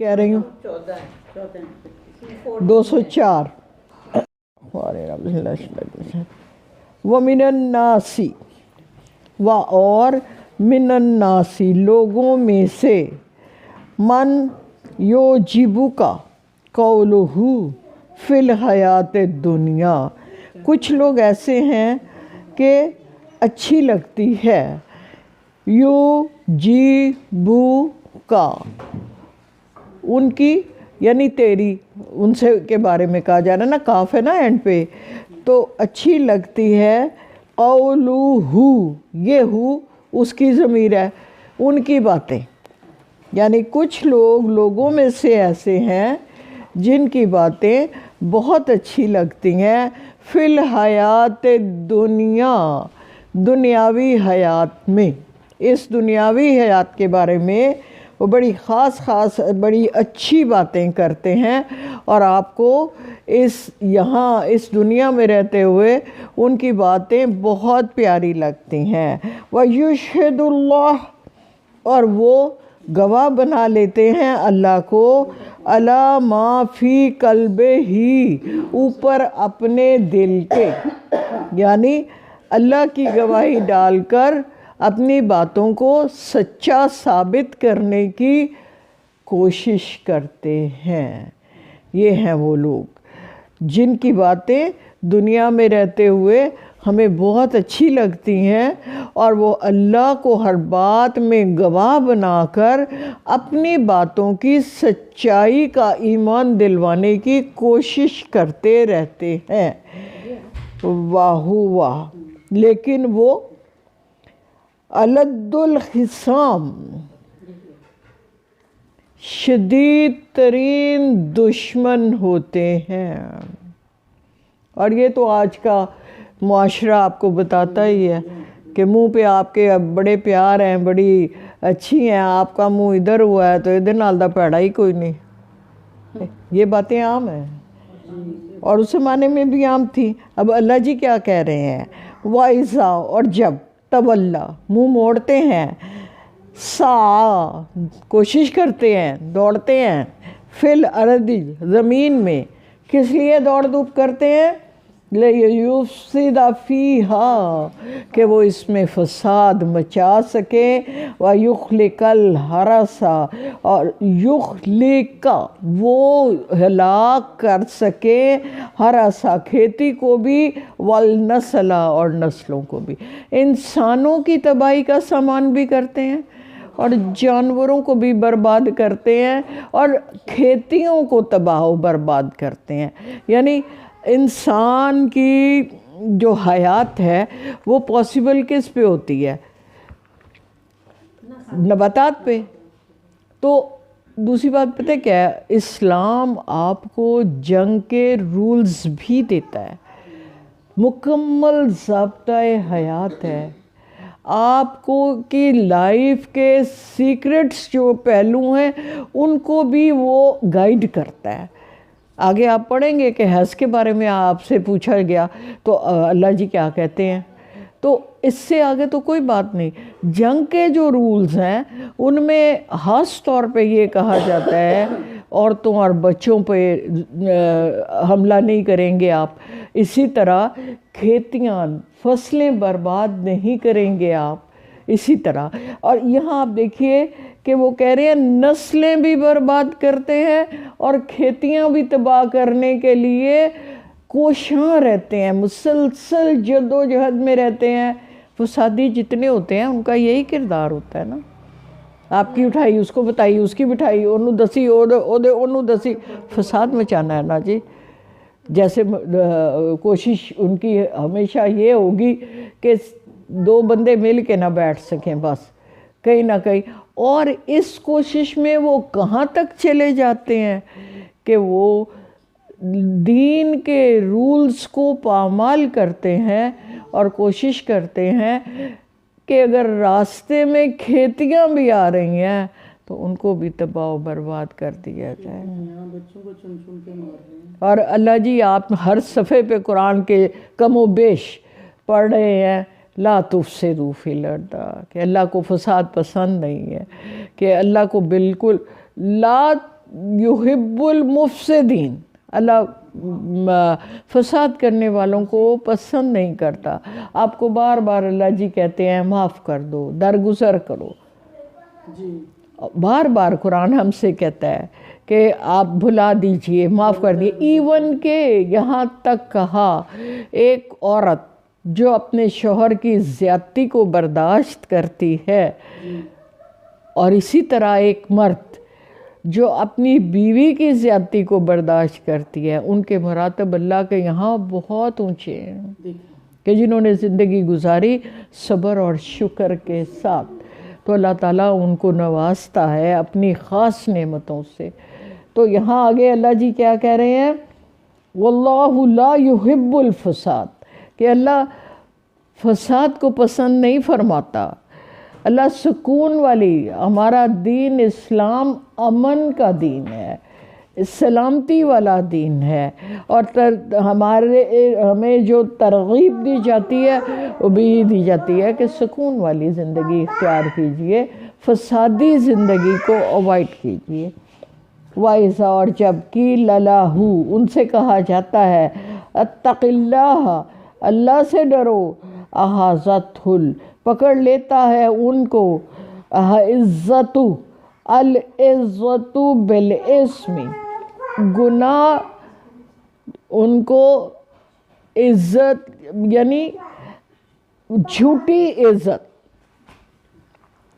کہہ رہی ہوں 204 وَمِنَ النَّاسِ اور من الناسی لوگوں میں سے من یعجبک قولہ فی الحیات الدنیا کچھ لوگ ایسے ہیں کہ اچھی لگتی ہے یعجبک ان کی یعنی تیری ان سے کے بارے میں کہا جا رہا ہے نا، کاف ہے نا اینڈ پہ، تو اچھی لگتی ہے قولہ یہ ہو اس کی ضمیر ہے ان کی باتیں، یعنی کچھ لوگوں میں سے ایسے ہیں جن کی باتیں بہت اچھی لگتی ہیں فی الحیات دنیا دنیاوی حیات میں، اس دنیاوی حیات کے بارے میں وہ بڑی خاص بڑی اچھی باتیں کرتے ہیں اور آپ کو یہاں اس دنیا میں رہتے ہوئے ان کی باتیں بہت پیاری لگتی ہیں۔ وَيُشْهِدُ اللَّهُ اور وہ گواہ بنا لیتے ہیں اللہ کو عَلَى مَا فِي قَلْبِهِ اوپر اپنے دل کے، یعنی اللہ کی گواہی ڈال کر اپنی باتوں کو سچا ثابت کرنے کی کوشش کرتے ہیں۔ یہ ہیں وہ لوگ جن کی باتیں دنیا میں رہتے ہوئے ہمیں بہت اچھی لگتی ہیں اور وہ اللہ کو ہر بات میں گواہ بنا کر اپنی باتوں کی سچائی کا ایمان دلوانے کی کوشش کرتے رہتے ہیں۔ واہ لیکن وہ الد الخصام شدید ترین دشمن ہوتے ہیں، اور یہ تو آج کا معاشرہ آپ کو بتاتا ہی ہے کہ منہ پہ آپ کے بڑے پیار ہیں، بڑی اچھی ہیں، آپ کا منہ ادھر ہوا ہے تو ادھر نال دا پیڑا ہی کوئی نہیں، یہ باتیں عام ہیں اور اس زمانے میں بھی عام تھی۔ اب اللہ جی کیا کہہ رہے ہیں، وَإِذَا اور جب تولا منہ موڑتے ہیں، سعی کوشش کرتے ہیں، دوڑتے ہیں، فی الارض زمین میں، کس لیے دوڑ دھوپ کرتے ہیں، لیفسد فیہا کہ وہ اس میں فساد مچا سکیں، ویخلق الحرث اور یخلق وہ ہلاک کر سکیں حرث کھیتی کو بھی، والنسل اور نسلوں کو بھی، انسانوں کی تباہی کا سامان بھی کرتے ہیں اور جانوروں کو بھی برباد کرتے ہیں اور کھیتیوں کو تباہ و برباد کرتے ہیں۔ یعنی انسان کی جو حیات ہے وہ پاسبل کس پہ ہوتی ہے، نباتات پہ۔ تو دوسری بات پتہ کیا ہے، اسلام آپ کو جنگ کے رولز بھی دیتا ہے، مکمل ضابطۂ حیات ہے، آپ کو کی لائف کے سیکرٹس جو پہلو ہیں ان کو بھی وہ گائیڈ کرتا ہے۔ آگے آپ پڑھیں گے کہ حج کے بارے میں آپ سے پوچھا گیا تو اللہ جی کیا کہتے ہیں، تو اس سے آگے تو کوئی بات نہیں۔ جنگ کے جو رولز ہیں ان میں خاص طور پہ یہ کہا جاتا ہے عورتوں اور بچوں پہ حملہ نہیں کریں گے آپ، اسی طرح کھیتیاں فصلیں برباد نہیں کریں گے آپ، اسی طرح۔ اور یہاں آپ دیکھیے کہ وہ کہہ رہے ہیں نسلیں بھی برباد کرتے ہیں اور کھیتیاں بھی تباہ کرنے کے لیے کوشاں رہتے ہیں، مسلسل جد و جہد میں رہتے ہیں۔ فسادی جتنے ہوتے ہیں ان کا یہی کردار ہوتا ہے نا، آپ کی اٹھائی اس کو بتائی، اس کی بٹھائی انہوں دسی انہوں دسی، فساد مچانا ہے نا جی۔ جیسے کوشش ان کی ہمیشہ یہ ہوگی کہ دو بندے مل کے نہ بیٹھ سکیں بس کہیں نہ کہیں، اور اس کوشش میں وہ کہاں تک چلے جاتے ہیں کہ وہ دین کے رولز کو پامال کرتے ہیں اور کوشش کرتے ہیں کہ اگر راستے میں کھیتیاں بھی آ رہی ہیں تو ان کو بھی تباہ و برباد کر دیا جائے۔ اور اللہ جی آپ ہر صفحے پہ قرآن کے کم و بیش پڑھ رہے ہیں لا تفسدوا فی الارض، کہ اللہ کو فساد پسند نہیں ہے، کہ اللہ کو بالکل لا یحب المفسدین، اللہ فساد کرنے والوں کو پسند نہیں کرتا. آپ کو بار بار اللہ جی کہتے ہیں معاف کر دو، درگزر کرو. بار بار قرآن ہم سے کہتا ہے کہ آپ بھلا دیجئے، معاف کر دیجئے. ایون کہ یہاں تک کہا ایک عورت جو اپنے شوہر کی زیادتی کو برداشت کرتی ہے، اور اسی طرح ایک مرد جو اپنی بیوی کی زیادتی کو برداشت کرتی ہے، ان کے مراتب اللہ کے یہاں بہت اونچے ہیں کہ جنہوں نے زندگی گزاری صبر اور شکر کے ساتھ. تو اللہ تعالیٰ ان کو نوازتا ہے اپنی خاص نعمتوں سے. تو یہاں آگے اللہ جی کیا کہہ رہے ہیں؟ واللہ لا يحب الفساد، کہ اللہ فساد کو پسند نہیں فرماتا. اللہ سکون والی، ہمارا دین اسلام امن کا دین ہے، سلامتی والا دین ہے. اور ہمیں جو ترغیب دی جاتی ہے وہ بھی دی جاتی ہے کہ سکون والی زندگی اختیار کیجئے، فسادی زندگی کو اوائڈ کیجئے. وَإِذَا، اور جب قِيلَ لَهُ، ان سے کہا جاتا ہے اتق اللہ، اللہ سے ڈرو، اخذتہ، پکڑ لیتا ہے ان کو عزت، العزت بالاسم، گناہ ان کو عزت یعنی جھوٹی عزت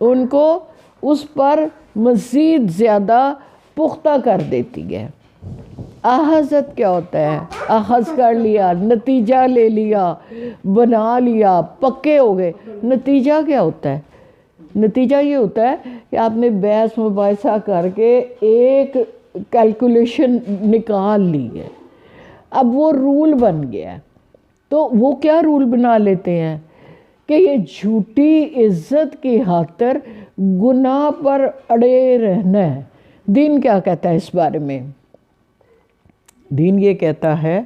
ان کو اس پر مزید زیادہ پختہ کر دیتی ہے. اخذت کیا ہوتا ہے؟ اخذ کر لیا، نتیجہ لے لیا، بنا لیا، پکے ہو گئے. نتیجہ کیا ہوتا ہے؟ نتیجہ یہ ہوتا ہے کہ آپ نے بحث مباحثہ کر کے ایک کیلکولیشن نکال لی ہے، اب وہ رول بن گیا ہے. تو وہ کیا رول بنا لیتے ہیں کہ یہ جھوٹی عزت کی خاطر گناہ پر اڑے رہنا ہے. دین کیا کہتا ہے اس بارے میں؟ دین یہ کہتا ہے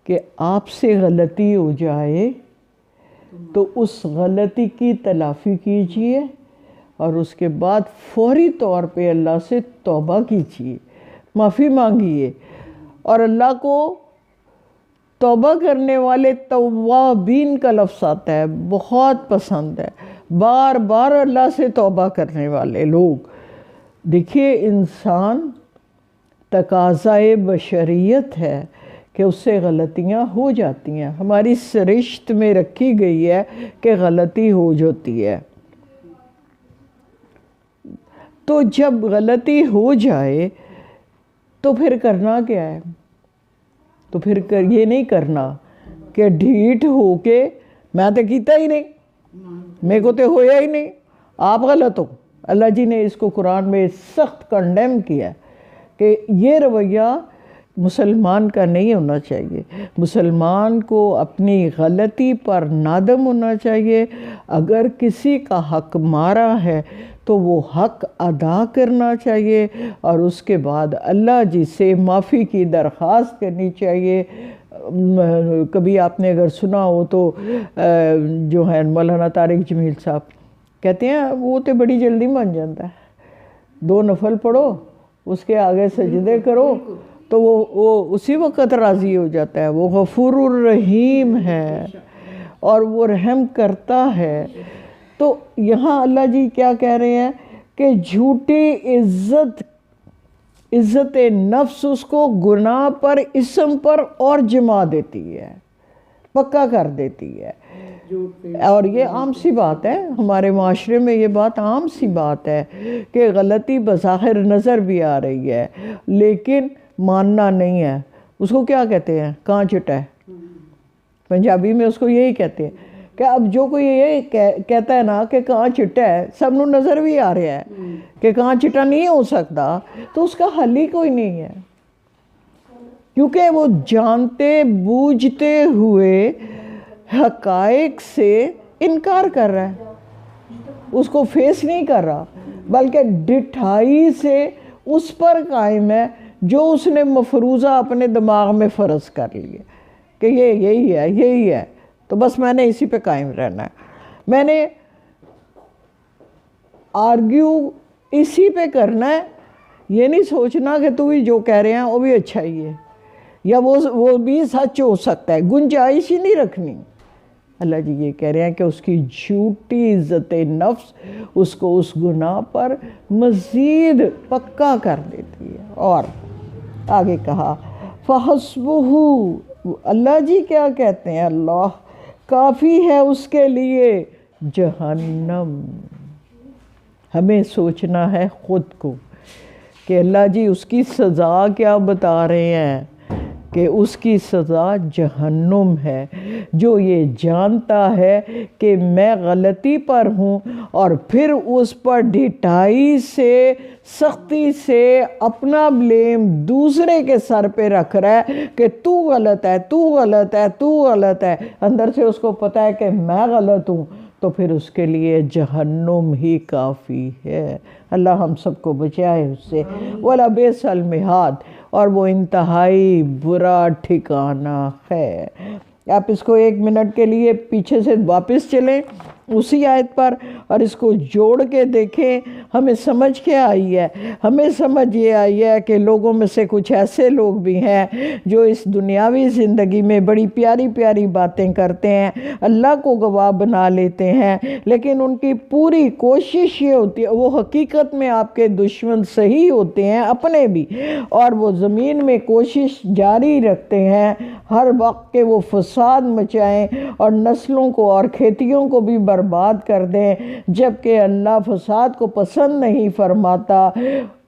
کہ آپ سے غلطی ہو جائے تو اس غلطی کی تلافی کیجئے، اور اس کے بعد فوری طور پہ اللہ سے توبہ کیجئے، معافی مانگیے. اور اللہ کو توبہ کرنے والے توابین کا لفظ آتا ہے، بہت پسند ہے، بار بار اللہ سے توبہ کرنے والے لوگ. دیکھیے انسان تقاضائے بشریت ہے کہ اس سے غلطیاں ہو جاتی ہیں، ہماری سرشت میں رکھی گئی ہے کہ غلطی ہو جاتی ہے. تو جب غلطی ہو جائے تو پھر کرنا کیا ہے؟ تو پھر یہ نہیں کرنا کہ ڈھیٹ ہو کے میں تو کیتا ہی نہیں، میرے کو تو ہویا ہی نہیں، آپ غلط ہو. اللہ جی نے اس کو قرآن میں سخت کنڈیم کیا ہے کہ یہ رویہ مسلمان کا نہیں ہونا چاہیے. مسلمان کو اپنی غلطی پر نادم ہونا چاہیے. اگر کسی کا حق مارا ہے تو وہ حق ادا کرنا چاہیے، اور اس کے بعد اللہ جی سے معافی کی درخواست کرنی چاہیے. کبھی آپ نے اگر سنا ہو تو جو ہے مولانا طارق جمیل صاحب کہتے ہیں وہ تو بڑی جلدی مان جاتا ہے، 2 نفل پڑھو، اس کے آگے سجدے کرو تو وہ اسی وقت راضی ہو جاتا ہے. وہ غفور الرحیم ہے اور وہ رحم کرتا ہے. تو یہاں اللہ جی کیا کہہ رہے ہیں کہ جھوٹی عزت نفس اس کو گناہ پر، اسم پر اور جما دیتی ہے، پکا کر دیتی ہے. اور یہ عام سی بات ہے، ہمارے معاشرے میں یہ بات عام سی بات ہے کہ غلطی بظاہر نظر بھی آ رہی ہے لیکن ماننا نہیں ہے. اس کو کیا کہتے ہیں؟ کہاں چٹا ہے. پنجابی میں اس کو یہی کہتے ہیں کہ اب جو کوئی یہ کہتا ہے نا کہ کہاں چٹا ہے، سب نو نظر بھی آ رہا ہے کہ کہاں چٹا نہیں ہو سکتا، تو اس کا حل ہی کوئی نہیں ہے، کیونکہ وہ جانتے بوجھتے ہوئے حقائق سے انکار کر رہا ہے، اس کو فیس نہیں کر رہا، بلکہ ڈٹھائی سے اس پر قائم ہے جو اس نے مفروضہ اپنے دماغ میں فرض کر لیے کہ یہی ہے تو بس میں نے اسی پہ قائم رہنا ہے، میں نے آرگیو اسی پہ کرنا ہے یہ نہیں سوچنا کہ تو بھی جو کہہ رہے ہیں وہ بھی اچھا ہی ہے یا وہ بھی سچ ہو سکتا ہے، گنجائش ہی نہیں رکھنی۔ اللہ جی یہ کہہ رہے ہیں کہ اس کی جھوٹی عزت نفس اس کو اس گناہ پر مزید پکا کر دیتی ہے۔ اور آگے کہا فَحَسْبُهُ، اللہ جی کیا کہتے ہیں، اللہ کافی ہے اس کے لیے جہنم۔ ہمیں سوچنا ہے خود کو کہ اللہ جی اس کی سزا کیا بتا رہے ہیں، کہ اس کی سزا جہنم ہے۔ جو یہ جانتا ہے کہ میں غلطی پر ہوں اور پھر اس پر ڈھٹائی سے، سختی سے اپنا بلیم دوسرے کے سر پہ رکھ رہا ہے کہ تو غلط ہے، تو غلط ہے، تو غلط ہے، اندر سے اس کو پتہ ہے کہ میں غلط ہوں، تو پھر اس کے لیے جہنم ہی کافی ہے۔ اللہ ہم سب کو بچائے اس سے۔ وَلَبِئْسَ الْمِہَادُ، اور وہ انتہائی برا ٹھکانہ ہے۔ آپ اس کو 1 منٹ کے لیے پیچھے سے واپس چلیں اسی آیت پر اور اس کو جوڑ کے دیکھیں، ہمیں سمجھ کے آئی ہے۔ ہمیں سمجھ یہ آئی ہے کہ لوگوں میں سے کچھ ایسے لوگ بھی ہیں جو اس دنیاوی زندگی میں بڑی پیاری پیاری باتیں کرتے ہیں، اللہ کو گواہ بنا لیتے ہیں، لیکن ان کی پوری کوشش یہ ہوتی ہے، وہ حقیقت میں آپ کے دشمن صحیح ہوتے ہیں اپنے بھی، اور وہ زمین میں کوشش جاری رکھتے ہیں ہر وقت کہ وہ فساد مچائیں اور نسلوں کو اور کھیتیوں کو بھی برباد کر دیں، جبکہ اللہ فساد کو پسند نہیں فرماتا۔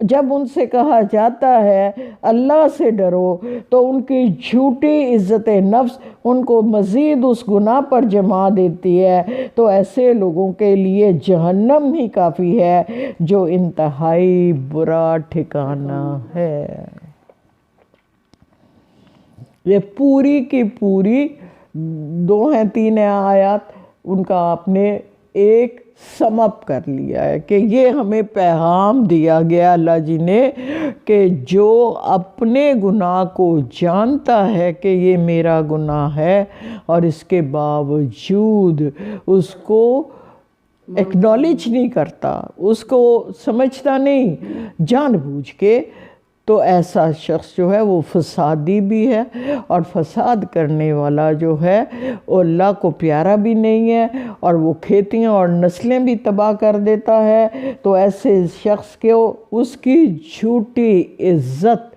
جب ان سے کہا جاتا ہے اللہ سے ڈرو تو ان کی جھوٹی عزت نفس ان کو مزید اس گناہ پر جما دیتی ہے، تو ایسے لوگوں کے لیے جہنم ہی کافی ہے جو انتہائی برا ٹھکانہ ہے۔ یہ پوری کی پوری 2 ہیں 3 ہیں آیات، ان کا آپ نے ایک سم اپ کر لیا ہے کہ یہ ہمیں پیغام دیا گیا اللہ جی نے کہ جو اپنے گناہ کو جانتا ہے کہ یہ میرا گناہ ہے اور اس کے باوجود اس کو ایکنالج نہیں کرتا، اس کو سمجھتا نہیں جان بوجھ کے، تو ایسا شخص جو ہے وہ فسادی بھی ہے، اور فساد کرنے والا جو ہے وہ اللہ کو پیارا بھی نہیں ہے، اور وہ کھیتیاں اور نسلیں بھی تباہ کر دیتا ہے۔ تو ایسے شخص کو اس کی جھوٹی عزت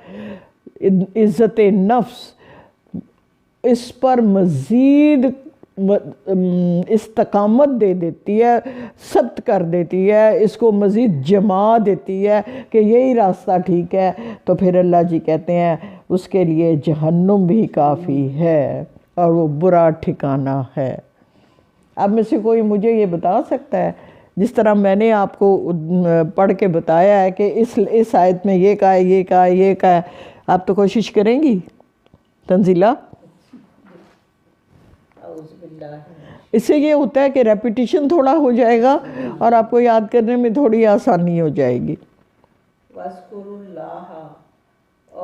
نفس اس پر مزید استقامت دے دیتی ہے، ثبت کر دیتی ہے، اس کو مزید جما دیتی ہے کہ یہی راستہ ٹھیک ہے، تو پھر اللہ جی کہتے ہیں اس کے لیے جہنم بھی کافی ہے اور وہ برا ٹھکانہ ہے۔ اب میں سے کوئی مجھے یہ بتا سکتا ہے، جس طرح میں نے آپ کو پڑھ کے بتایا ہے کہ اس آیت میں یہ کہا ہے، یہ کہا ہے، یہ کہا ہے، آپ تو کوشش کریں گی تنزیلہ؟ اس سے یہ ہوتا ہے کہ ریپیٹیشن تھوڑا ہو جائے گا اور آپ کو یاد کرنے میں تھوڑی آسانی ہو جائے گی۔ وَاذْكُرُوا اللَّهَ،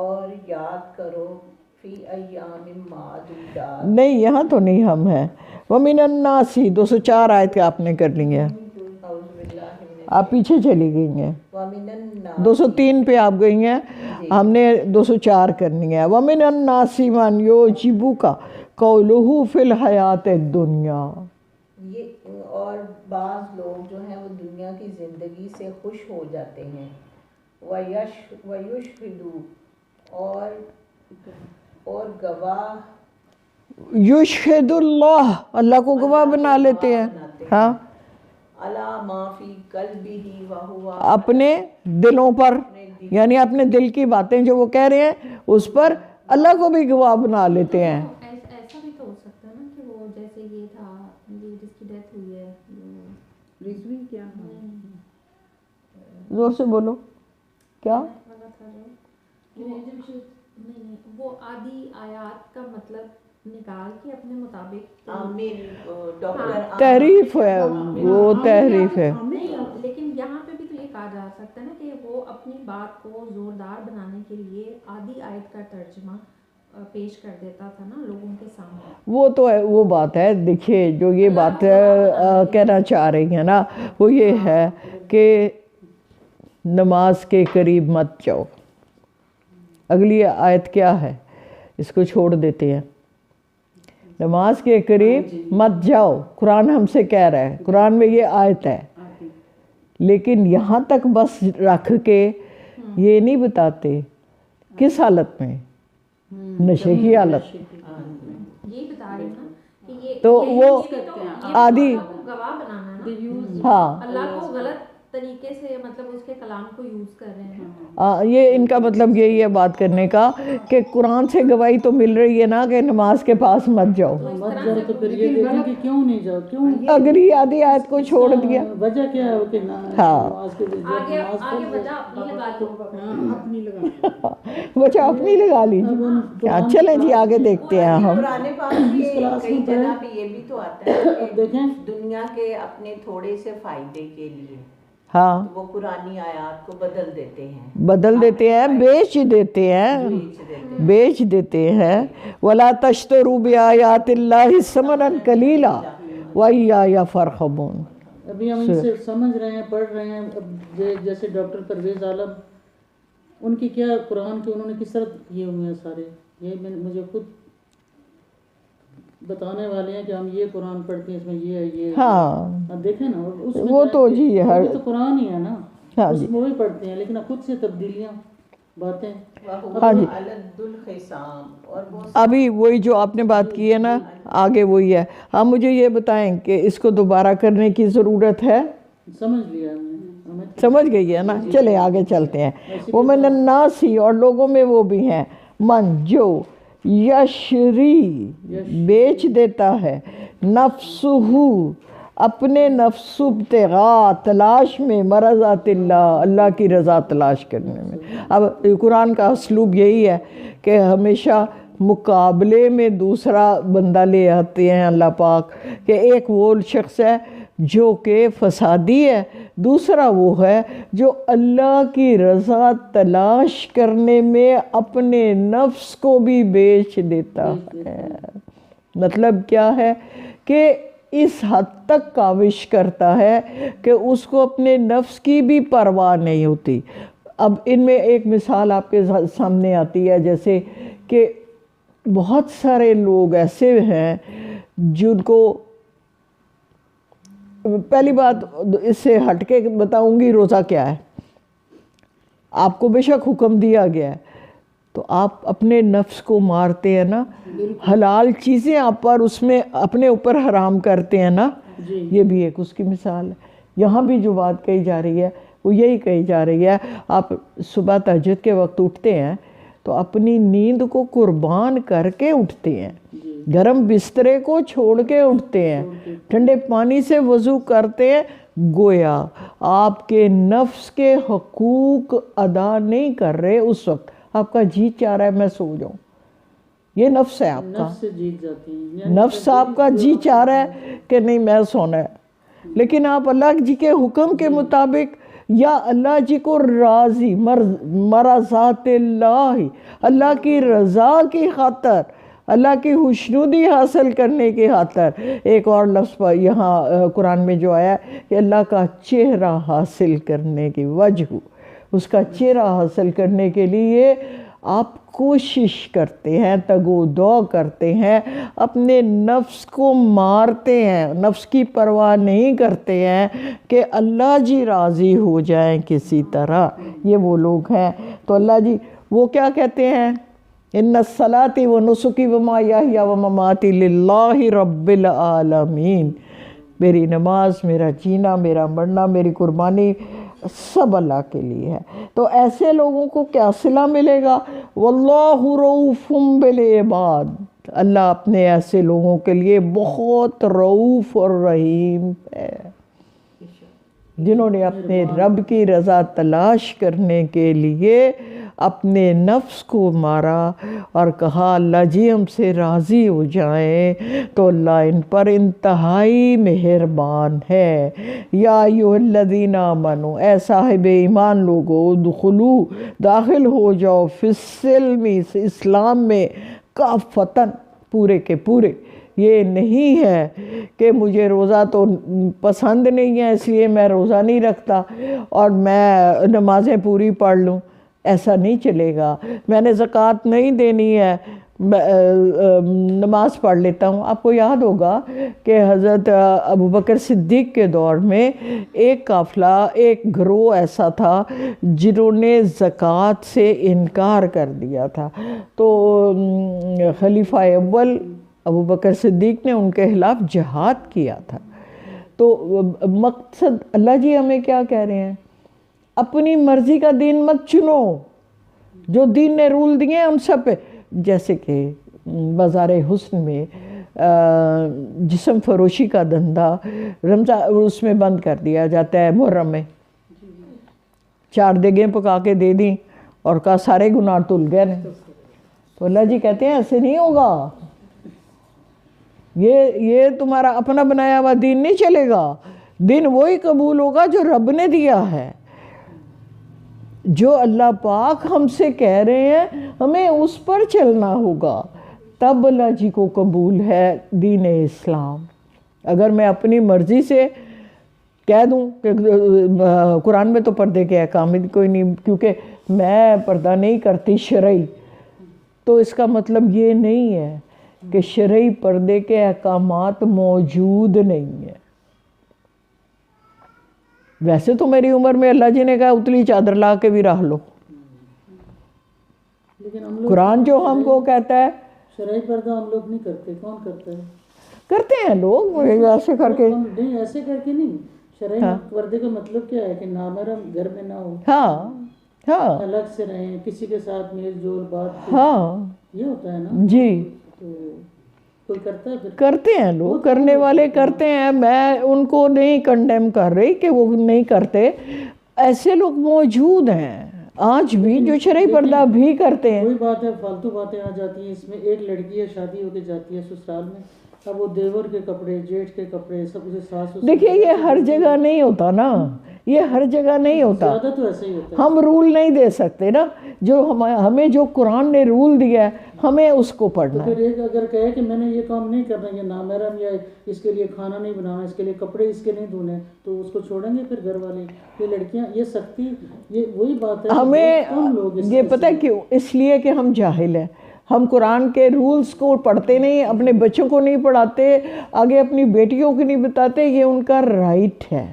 اور یاد کرو فی ایام معدودات۔ نہیں یہاں تو نہیں ہم ہیں۔ وَمِنَ النَّاسِ 204 آیت کے آپ نے کر لی ہیں، آپ پیچھے چلی گئی ہیں، 203 پہ آپ گئی ہیں، ہم نے 204 کرنی ہے۔ وَمِنَ النَّاسِ مَنْ يُعْجِبُكَ قَوْلُهُ فِي الْحَيَاةِ الدُّنْيَا، اور بعض لوگ جو ہیں وہ دنیا کی زندگی سے خوش ہو جاتے ہیں، وَيُشْهِدُوا، اور گواہ، یشہد اللہ، اللہ کو گواہ بنا لیتے ہیں، ہاں، عَلَى مَا فِي قَلْبِهِ وَهُوَ، اپنے دلوں پر، یعنی اپنے دل کی باتیں جو وہ کہہ رہے ہیں اس پر اللہ کو بھی گواہ بنا لیتے ہیں۔ ایسا بھی تو ہو سکتا ہے نا کہ وہ جیسے یہ تھا جس کی ڈیتھ ہوئی ہے، رضوی، کیا زور سے بولو، کیا؟ نہیں، وہ آدھی آیات کا مطلب نکال کے اپنے مطابق تحریف ہے، وہ تحریف ہے۔ لیکن یہاں پہ بھی تو یہ کہا جا سکتا ہے نا کہ وہ اپنی بات کو زوردار بنانے کے لیے آدھی آیت کا ترجمہ پیش کر دیتا تھا نا لوگوں کے سامنے۔ وہ تو ہے، وہ بات ہے، دیکھیے جو یہ بات کہنا چاہ رہی ہیں نا وہ یہ ہے کہ نماز کے قریب مت جاؤ. اگلی آیت کیا ہے؟ اس کو چھوڑ دیتے ہیں. نماز کے قریب مت جاؤ، قرآن ہم سے کہہ رہا ہے، قرآن میں یہ آیت ہے، لیکن یہاں تک بس رکھ کے یہ نہیں بتاتے کس حالت میں، نشے کی حالت. یہی بتا رہی نا کہ یہ تو وہ آدھی اللہ کو گواہ بنانا نا، ہاں اللہ کو غلط طریقے سے مطلب اس کے کلام کو یوز کر رہے ہیں. یہ ان کا مطلب یہی ہے بات کرنے کا کہ قرآن سے گواہی تو مل رہی ہے نا کہ نماز کے پاس مت جاؤ. تو پھر یہ دیکھیں کہ کیوں نہیں جاؤ، کیوں اگر یہ آدھی آیت کو چھوڑ دیا. وجہ کیا ہے کہ ہاں نماز کے آگے آگے وجہ اپنی لگا لو. اپنی لگا بچہ اپنی لگا لیجیے. چلیں جی آگے دیکھتے ہیں ہم. قرآن پاک میں کئی جگہ پہ یہ بھی تو آتا ہے کہ دیکھیں دنیا کے اپنے تھوڑے سے فائدے کے لیے ہاں وہ قرآنی آیات کو بدل دیتے ہیں، بدل دیتے ہیں، بیچ دیتے ہیں، بیچ دیتے ہیں. وَلَا تَشْتَرُوا بِآيَاتِ اللَّهِ ثَمَنًا قَلِيلًا وَإِيَّايَ فَارْهَبُونِ. ابھی ہم ان سے سمجھ رہے ہیں، پڑھ رہے ہیں. اب جیسے ڈاکٹر پرویز عالم، ان کی کیا قرآن کے انہوں نے کس طرح کیے ہوئے ہیں سارے، یہ مجھے خود بتانے والے ہیں کہ ہم یہ قرآن پڑھتے ہیں، اس میں یہ ہے یہ. ہاں دیکھیں نا اس میں وہ تو جی ہر وہ تو قرآن ہی ہے نا، ہاں اس جی میں وہی پڑھتے ہیں، لیکن خود سے تبدیلیاں باتیں. ہاں جی. الد الخصام اور وہ ابھی وہی جو آپ نے بات کی ہے نا، آگے وہی ہے. آپ مجھے یہ بتائیں کہ اس کو دوبارہ کرنے کی ضرورت ہے؟ سمجھ لیا ہمیں. سمجھ گئی ہے نا. چلے آگے چلتے ہیں. وہ من الناس ہی، اور لوگوں میں وہ بھی ہیں، من جو یشری بیچ دیتا ہے، نفسہو اپنے نفس ابتغاء تلاش میں، مرضات اللہ اللہ کی رضا تلاش کرنے میں. اب قرآن کا اسلوب یہی ہے کہ ہمیشہ مقابلے میں دوسرا بندہ لے آتے ہیں اللہ پاک، کہ ایک وہ شخص ہے جو کہ فسادی ہے، دوسرا وہ ہے جو اللہ کی رضا تلاش کرنے میں اپنے نفس کو بھی بیچ دیتا ہے. مطلب کیا ہے کہ اس حد تک کاوش کرتا ہے کہ اس کو اپنے نفس کی بھی پرواہ نہیں ہوتی. اب ان میں ایک مثال آپ کے سامنے آتی ہے، جیسے کہ بہت سارے لوگ ایسے ہیں جن کو، پہلی بات اس سے ہٹ کے بتاؤں گی روزہ کیا ہے. آپ کو بے شک حکم دیا گیا ہے، تو آپ اپنے نفس کو مارتے ہیں نا، حلال چیزیں آپ پر اس میں اپنے اوپر حرام کرتے ہیں نا. یہ بھی ایک اس کی مثال ہے. یہاں بھی جو بات کہی جا رہی ہے وہ یہی کہی جا رہی ہے. آپ صبح تہجد کے وقت اٹھتے ہیں تو اپنی نیند کو قربان کر کے اٹھتے ہیں، گرم بسترے کو چھوڑ کے اٹھتے ہیں، ٹھنڈے پانی سے وضو کرتے ہیں، گویا آپ کے نفس کے حقوق ادا نہیں کر رہے. اس وقت آپ کا جی چاہ رہا ہے میں سو جاؤں، یہ نفس ہے آپ کا. نفس سے جیت جاتی ہیں، نفس آپ کا جی چاہ رہا ہے کہ نہیں میں سونا ہے، لیکن آپ اللہ جی کے حکم کے مطابق یا اللہ جی کو راضی، مرضات اللہ، اللہ کی رضا کی خاطر، اللہ کی خوشنودی حاصل کرنے کی خاطر. ایک اور لفظ یہاں قرآن میں جو آیا ہے کہ اللہ کا چہرہ حاصل کرنے کی وجہ، اس کا چہرہ حاصل کرنے کے لیے آپ کوشش کرتے ہیں، تگ و دو کرتے ہیں، اپنے نفس کو مارتے ہیں، نفس کی پرواہ نہیں کرتے ہیں کہ اللہ جی راضی ہو جائیں کسی طرح. یہ وہ لوگ ہیں. تو اللہ جی وہ کیا کہتے ہیں؟ ان الصلاۃ ونسکی ومحیائی ومماتی للہ رب العالمین. میری نماز، میرا جینا، میرا مرنا، میری قربانی سب اللہ کے لیے ہے. تو ایسے لوگوں کو کیا صلہ ملے گا؟ واللہ رؤوف بالعباد. اللہ اپنے ایسے لوگوں کے لیے بہت رؤوف اور رحیم ہے، جنہوں نے اپنے رب کی رضا تلاش کرنے کے لیے اپنے نفس کو مارا اور کہا اللہ جی ہم سے راضی ہو جائیں. تو اللہ ان پر انتہائی مہربان ہے. یا ایھا الذین آمنوا، اے صاحب ایمان لوگو، ادخلوا داخل ہو جاؤ، فی السلم اسلام میں، کافتن پورے کے پورے، یہ نہیں ہے کہ مجھے روزہ تو پسند نہیں ہے اس لیے میں روزہ نہیں رکھتا اور میں نمازیں پوری پڑھ لوں. ایسا نہیں چلے گا. میں نے زکوٰۃ نہیں دینی ہے، نماز پڑھ لیتا ہوں. آپ کو یاد ہوگا کہ حضرت ابوبکر صدیق کے دور میں ایک قافلہ، ایک گروہ ایسا تھا جنہوں نے زکوٰۃ سے انکار کر دیا تھا. تو خلیفہ اول ابوبکر صدیق نے ان کے خلاف جہاد کیا تھا. تو مقصد اللہ جی ہمیں کیا کہہ رہے ہیں؟ اپنی مرضی کا دین مت چنو. جو دین نے رول دیے ہیں ان سب پہ، جیسے کہ بازار حسن میں جسم فروشی کا دھندا رمضان اس میں بند کر دیا جاتا ہے محرم میں. 4 دیگیں پکا کے دے دیں اور کہا سارے گناہ تل گئے نا. تو اللہ جی کہتے ہیں ایسے نہیں ہوگا. یہ تمہارا اپنا بنایا ہوا دین نہیں چلے گا. دین وہی قبول ہوگا جو رب نے دیا ہے. جو اللہ پاک ہم سے کہہ رہے ہیں ہمیں اس پر چلنا ہوگا، تب اللہ جی کو قبول ہے دین اسلام. اگر میں اپنی مرضی سے کہہ دوں کہ قرآن میں تو پردے کے احکام کوئی نہیں کیونکہ میں پردہ نہیں کرتی شرعی، تو اس کا مطلب یہ نہیں ہے کہ شرعی پردے کے احکامات موجود نہیں ہیں. ویسے تو میری عمر میں اللہ جی نے کہا اتلی چادر لا کے بھی رہ لو. لیکن ہم لوگ قرآن جو ہم کو کہتا ہے شرعی پردہ ہم لوگ نہیں کرتے. کون کرتا ہے؟ کرتے ہیں لوگ ایسے کر کے. نہیں ایسے کر کے نہیں. شرعی پردے کا مطلب کیا ہے کہ نامحرم گھر میں نہ ہو، ہاں الگ سے رہیں، کسی کے ساتھ میل جول بات، ہاں یہ ہوتا ہے نا. جی تو کوئی کرتا ہے پھر؟ کرتے ہیں لوگ، کرنے والے کرتے ہیں. میں ان کو نہیں کنڈیم کر رہی کہ وہ نہیں کرتے. ایسے لوگ موجود ہیں آج بھی جو شرعی پردہ بھی کرتے ہیں. کوئی بات ہے فالتو باتیں آ جاتی ہیں اس میں. ایک لڑکی ہے شادی ہو کے جاتی ہے سسرال میں، اب وہ دیور کے کپڑے جیٹھ کے کپڑے سب اسے ساس. دیکھیے یہ ہر جگہ نہیں ہوتا نا، یہ ہر جگہ نہیں ہوتا. زیادہ تو ایسے ہی ہوتا ہے. ہم رول نہیں دے سکتے نا. جو ہمیں جو قرآن نے رول دیا ہے ہمیں اس کو پڑھنا ہے. پھر ایک اگر کہے کہ میں نے یہ کام نہیں کرنا، یہ نامحرم یا اس کے لیے کھانا نہیں بنانا، اس کے لیے کپڑے اس کے نہیں دھونے، تو اس کو چھوڑیں گے پھر گھر والے؟ یہ لڑکیاں یہ سختی، یہ وہی بات ہے. ہمیں یہ پتہ کیوں؟ اس لیے کہ ہم جاہل ہیں. ہم قرآن کے رولز کو پڑھتے نہیں، اپنے بچوں کو نہیں پڑھاتے، آگے اپنی بیٹیوں کو نہیں بتاتے. یہ ان کا رائٹ ہے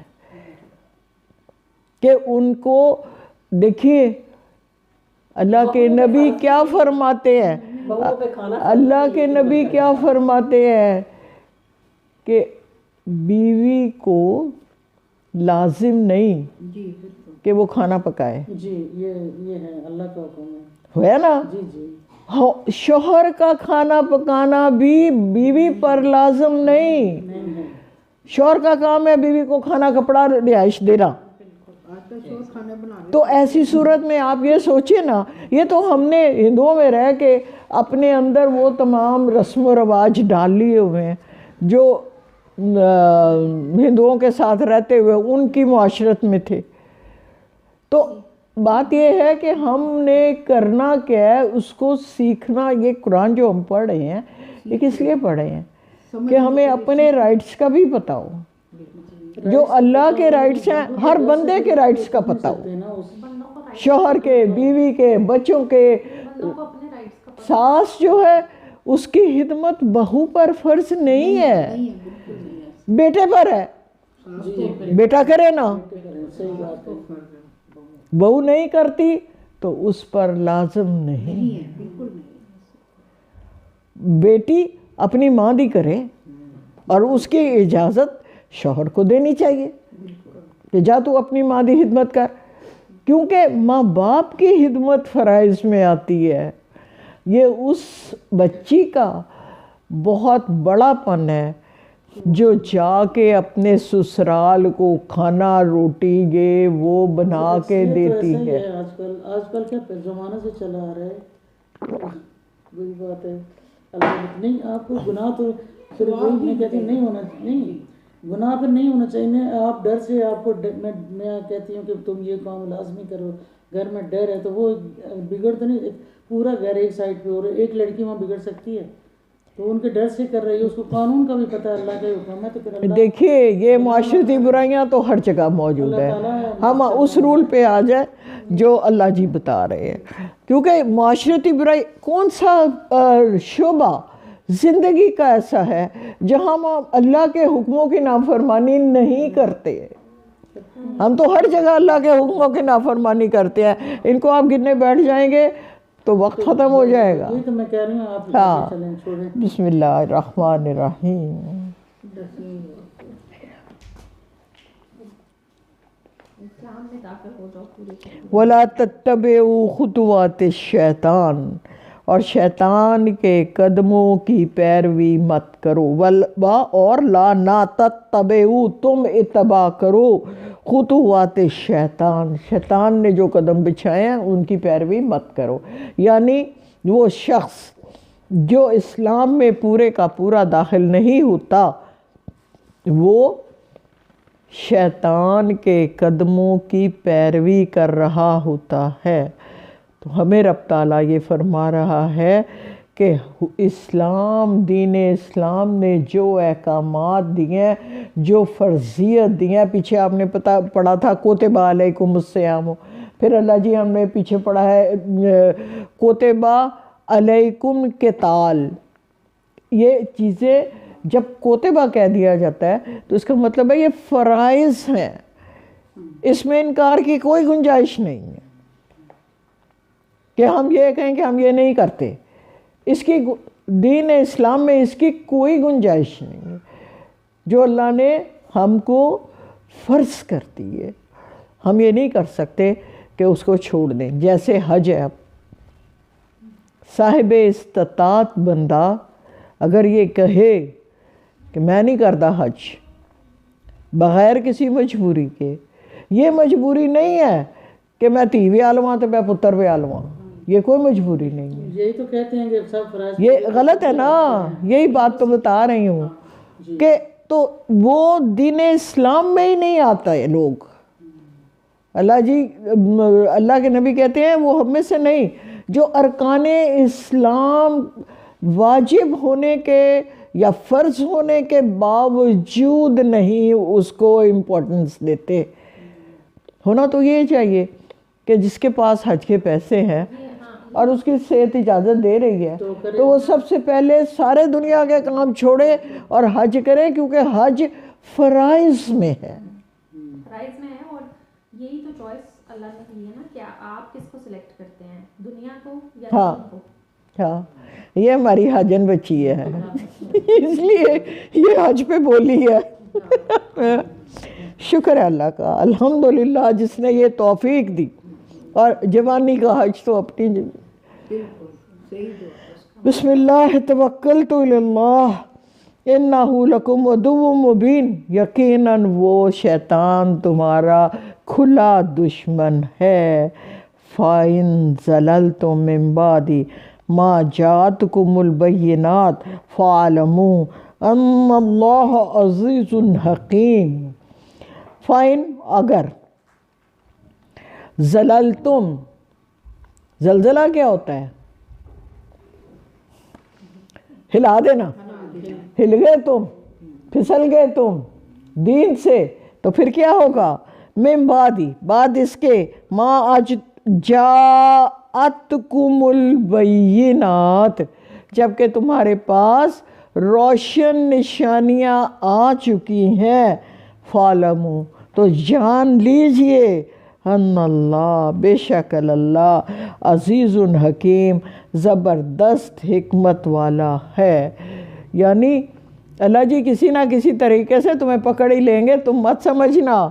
کہ ان کو. دیکھیے اللہ کے نبی کیا فرماتے ہیں، اللہ کے نبی کیا فرماتے ہیں کہ بیوی کو لازم نہیں کہ وہ کھانا پکائے. جی یہ ہے اللہ کا حکم ہے نا. جی جی. شوہر کا کھانا پکانا بھی بیوی پر لازم نہیں. شوہر کا کام ہے بیوی کو کھانا کپڑا رہائش دینا. تو ایسی صورت میں آپ یہ سوچیں نا، یہ تو ہم نے ہندوؤں میں رہ کے اپنے اندر وہ تمام رسم و رواج ڈال لیے ہوئے ہیں جو ہندوؤں کے ساتھ رہتے ہوئے ان کی معاشرت میں تھے. تو بات یہ ہے کہ ہم نے کرنا کیا ہے، اس کو سیکھنا. یہ قرآن جو ہم پڑھ رہے ہیں یہ کس لیے پڑھ رہے ہیں؟ کہ ہمیں اپنے رائٹس کا بھی پتہ ہو. جو اللہ کے رائٹس ہیں ہر بندے کے رائٹس کا پتہ ہو، شوہر کے، بیوی کے، بچوں کے. ساس جو ہے اس کی خدمت بہو پر فرض نہیں ہے، بیٹے پر ہے. بیٹا کرے نا، بہو نہیں کرتی تو اس پر لازم نہیں. بیٹی اپنی ماں دی کرے اور اس کی اجازت شوہر کو دینی چاہیے کہ جا تو اپنی ماں دی خدمت کر، کیونکہ ماں باپ کی خدمت فرائض میں آتی ہے. یہ اس بچی کا بہت بڑا پن ہے جو جا کے اپنے سسرال کو کھانا روٹی یہ وہ بنا کے دیتی ہے. آج کل کیا زمانہ سے چلا آ رہا ہے، وہی بات ہے. اللہ نہیں آپ کو گناہ تو پھر وہی میں کہتی ہوں نہیں ہونا، نہیں گناہ پھر نہیں ہونا چاہیے. آپ ڈر سے آپ کو میں کہتی ہوں کہ تم یہ کام لازمی کرو، گھر میں ڈر ہے تو وہ بگڑ تو نہیں. پورا گھر ایک سائڈ پہ ہو رہا ہے، ایک لڑکی وہاں بگڑ سکتی ہے؟ تو ان کے ڈر سے کر رہی ہے، اس کو قانون کا بھی پتہ ہے، اللہ کے حکم ہے، تو پھر اللہ دیکھیے یہ معاشرتی برائیاں تو ہر جگہ موجود ہیں، ہم اس رول پہ آ جائیں جو اللہ جی بتا رہے ہیں، کیونکہ معاشرتی برائی کون سا شعبہ زندگی کا ایسا ہے جہاں ہم اللہ کے حکموں کی نافرمانی نہیں کرتے؟ ہم تو ہر جگہ اللہ کے حکموں کی نافرمانی کرتے ہیں، ان کو آپ گننے بیٹھ جائیں گے تو وقت ختم ہو جائے گا۔ یہی تو میں کہہ رہی ہوں، آپ ہاں، چلیں چھوڑیں۔ بسم اللہ الرحمن الرحیم۔ اسلام میں داخل ہو جاؤ پورے سے۔ وَلَا تَتَّبِعُوا خُطُوَاتِ الشَّیطان، اور شیطان کے قدموں کی پیروی مت کرو، اور لا نہ تتبعوا، تم اتباع کرو، خطوات الشیطان، شیطان نے جو قدم بچھائے ہیں ان کی پیروی مت کرو۔ یعنی وہ شخص جو اسلام میں پورے کا پورا داخل نہیں ہوتا وہ شیطان کے قدموں کی پیروی کر رہا ہوتا ہے۔ تو ہمیں رب تعالیٰ یہ فرما رہا ہے کہ اسلام، دین اسلام نے جو احکامات دیے ہیں، جو فرضیت دی ہیں، پیچھے آپ نے پڑھا تھا کتب علیکم الصیام، پھر اللہ جی ہم نے پیچھے پڑھا ہے کتب علیکم قتال۔ یہ چیزیں جب کوتبہ کہہ دیا جاتا ہے تو اس کا مطلب ہے یہ فرائض ہیں، اس میں انکار کی کوئی گنجائش نہیں ہے کہ ہم یہ کہیں کہ ہم یہ نہیں کرتے، اس کی دین اسلام میں اس کی کوئی گنجائش نہیں ہے۔ جو اللہ نے ہم کو فرض کر دی ہے ہم یہ نہیں کر سکتے کہ اس کو چھوڑ دیں۔ جیسے حج ہے، اب صاحب استطاعت بندہ اگر یہ کہے کہ میں نہیں کرتا حج بغیر کسی مجبوری کے، یہ مجبوری نہیں ہے کہ میں تھی بھی آلواں تو میں پتر بھی آلواں، یہ کوئی مجبوری نہیں ہے۔ یہی تو کہتے ہیں کہ سب فرائض، یہ غلط ہے نا، یہی بات تو بتا رہی ہوں کہ تو وہ دین اسلام میں ہی نہیں آتا ہے لوگ۔ اللہ جی، اللہ کے نبی کہتے ہیں وہ ہم میں سے نہیں جو ارکان اسلام واجب ہونے کے یا فرض ہونے کے باوجود نہیں اس کو امپورٹنس دیتے۔ ہونا تو یہ چاہیے کہ جس کے پاس حج کے پیسے ہیں اور اس کی صحت اجازت دے رہی ہے تو وہ سب سے پہلے سارے دنیا کے کام چھوڑے اور حج کرے، کیونکہ حج فرائض میں ہے۔ فرائض میں ہے، اور یہی تو چوائس اللہ نے کی ہے نا کہ آپ کس کو سلیکٹ کرتے ہیں، دنیا کو یا ہاں دین کو۔ ہاں، یہ ہماری حاجن بچی ہے اس لیے یہ حج پہ بولی ہے۔ شکر ہے اللہ کا، الحمدللہ جس نے یہ توفیق دی، اور جوانی کا حج تو اپنی بسم اللہ توکلت علی اللہ انہ لکم عدو مبین، یقیناً وہ شیطان تمہارا کھلا دشمن ہے۔ فَإِن زَلَلْتُم مِّن بَعْدِ مَا جَاءَتْكُمُ الْبَيِّنَاتُ فَاعْلَمُوا أَنَّ اللَّهَ عَزِيزٌ حَكِيمٌ۔ فَإِن، اگر، زللتم، زلزلہ کیا ہوتا ہے؟ ہلا دینا، ہل گئے تم، پھسل گئے تم دین سے، تو پھر کیا ہوگا؟ من بعدی، بعد اس کے، ما جاءتکم البینات، جبکہ تمہارے پاس روشن نشانیاں آ چکی ہیں، فَاعْلَمُوا، تو جان لیجئے، ان اللہ، بے شک اللہ، عزیز حکیم، زبردست حکمت والا ہے۔ یعنی اللہ جی کسی نہ کسی طریقے سے تمہیں پکڑ ہی لیں گے، تم مت سمجھنا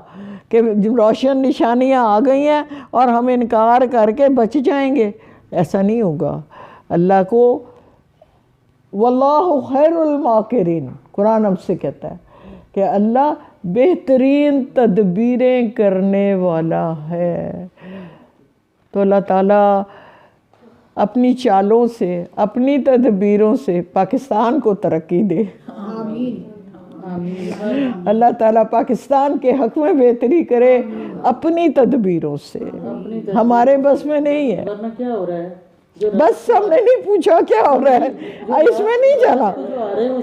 کہ روشن نشانیاں آ گئی ہیں اور ہم انکار کر کے بچ جائیں گے، ایسا نہیں ہوگا۔ اللہ کو واللہ خیر الماکرین، قرآن ہم سے کہتا ہے کہ اللہ بہترین تدبیریں کرنے والا ہے۔ تو اللہ تعالیٰ اپنی چالوں سے، اپنی تدبیروں سے پاکستان کو ترقی دے۔ اللہ تعالیٰ پاکستان کے حق میں بہتری کرے اپنی تدبیروں سے، ہمارے بس میں نہیں ہے۔ ورنہ کیا ہو رہا ہے بس ہم نے نہیں پوچھا کیا ہو رہا ہے، اس میں نہیں جانا،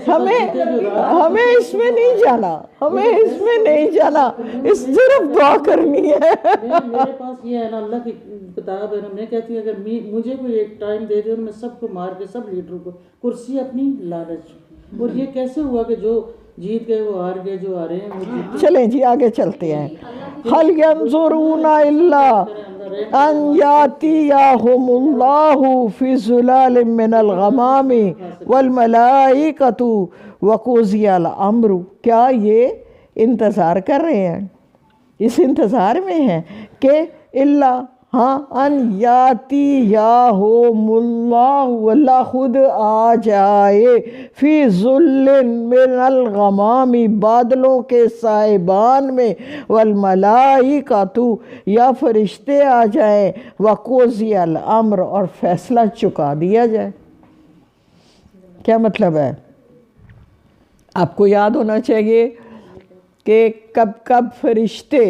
ہمیں اس میں نہیں جانا، ہمیں اس میں نہیں جانا، اس صرف دعا کرنی ہے۔ میرے پاس یہ ہے نا، اللہ کی کتاب ہے نا، میں کہتی ہوں اگر مجھے کوئی ایک ٹائم دے دے اور میں سب کو مار کے سب لیڈروں کو کرسی اپنی لالچ، اور یہ کیسے ہوا کہ جو جیت گئے وہ ہار گئے، جو ہارے ہیں وہ جیت۔ چلیں جی آگے چلتے ہیں۔ هل ينظرون إلا أن يأتيهم الله في ظلال من الغمام والملائكة وقضي الأمر، کیا یہ انتظار کر رہے ہیں، اس انتظار میں ہیں کہ اللہ، ہاں، ان یاتیہم اللہ، اللہ خود آ جائے، فی ظل من الغمام، بادلوں کے سائبان میں، والملائکۃ، یا فرشتے آ جائیں، وقضی الامر، اور فیصلہ چکا دیا جائے۔ کیا مطلب ہے؟ آپ کو یاد ہونا چاہیے کہ کب کب فرشتے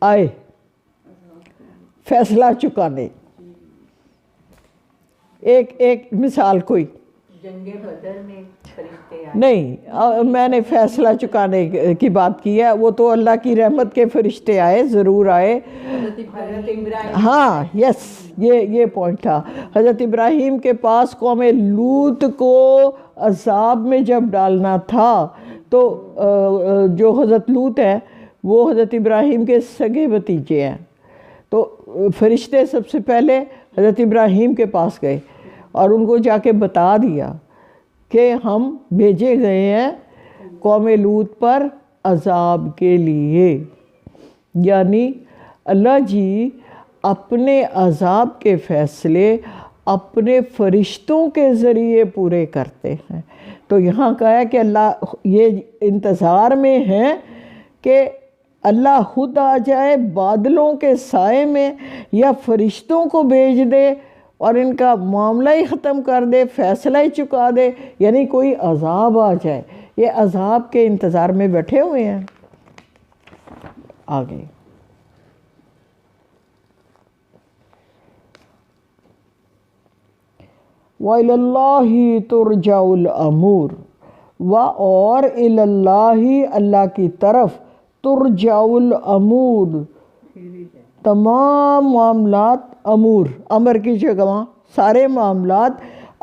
آئے فیصلہ چکانے۔ ایک مثال کوئی جنگ بدر میں فرشتے آئے، نہیں، میں نے فیصلہ چکانے کی بات کی ہے، وہ تو اللہ کی رحمت کے فرشتے آئے، ضرور آئے۔ حضرت ابراہیم، ہاں یس، یہ پوائنٹ تھا۔ حضرت ابراہیم کے پاس قوم لوط کو عذاب میں جب ڈالنا تھا تو جو حضرت لوط ہیں وہ حضرت ابراہیم کے سگے بھتیجے ہیں، تو فرشتے سب سے پہلے حضرت ابراہیم کے پاس گئے اور ان کو جا کے بتا دیا کہ ہم بھیجے گئے ہیں قوم لوط پر عذاب کے لیے، یعنی اللہ جی اپنے عذاب کے فیصلے اپنے فرشتوں کے ذریعے پورے کرتے ہیں۔ تو یہاں کہا ہے کہ اللہ یہ انتظار میں ہے کہ اللہ خود آ جائے بادلوں کے سائے میں، یا فرشتوں کو بھیج دے اور ان کا معاملہ ہی ختم کر دے، فیصلہ ہی چکا دے، یعنی کوئی عذاب آ جائے۔ یہ عذاب کے انتظار میں بیٹھے ہوئے ہیں۔ آگے وَإِلَى اللَّهِ تُرْجَعُ الْأَمُورُ، اور إِلَى اللَّهِ، اللہ کی طرف، ترجع الامور، تمام معاملات، امور، امر کی جگہ سارے معاملات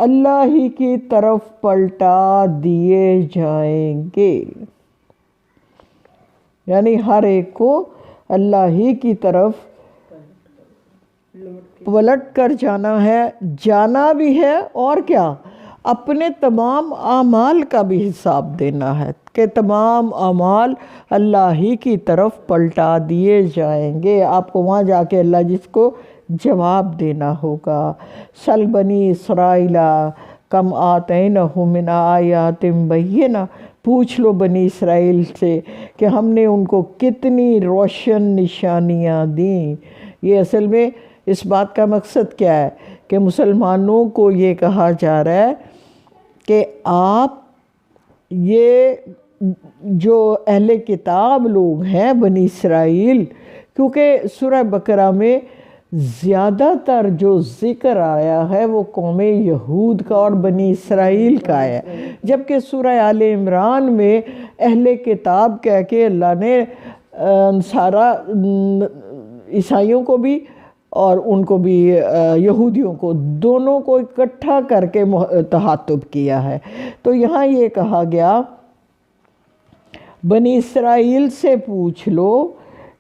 اللہ ہی کی طرف پلٹا دیے جائیں گے، یعنی ہر ایک کو اللہ ہی کی طرف پلٹ کر جانا ہے، جانا بھی ہے، اور کیا، اپنے تمام اعمال کا بھی حساب دینا ہے کہ تمام اعمال اللہ ہی کی طرف پلٹا دیے جائیں گے۔ آپ کو وہاں جا کے اللہ جس کو جواب دینا ہوگا۔ سل بنی اسرائیل کم آتینہم من آیات بینہ، پوچھ لو بنی اسرائیل سے کہ ہم نے ان کو کتنی روشن نشانیاں دیں۔ یہ اصل میں اس بات کا مقصد کیا ہے کہ مسلمانوں کو یہ کہا جا رہا ہے کہ آپ یہ جو اہل کتاب لوگ ہیں بنی اسرائیل، کیونکہ سورہ بقرہ میں زیادہ تر جو ذکر آیا ہے وہ قوم یہود کا اور بنی اسرائیل کا ہے، جبکہ سورہ آل عمران میں اہل کتاب کہہ کے اللہ نے سارا عیسائیوں کو بھی اور ان کو بھی یہودیوں کو، دونوں کو اکٹھا کر کے تخاطب کیا ہے۔ تو یہاں یہ کہا گیا بنی اسرائیل سے پوچھ لو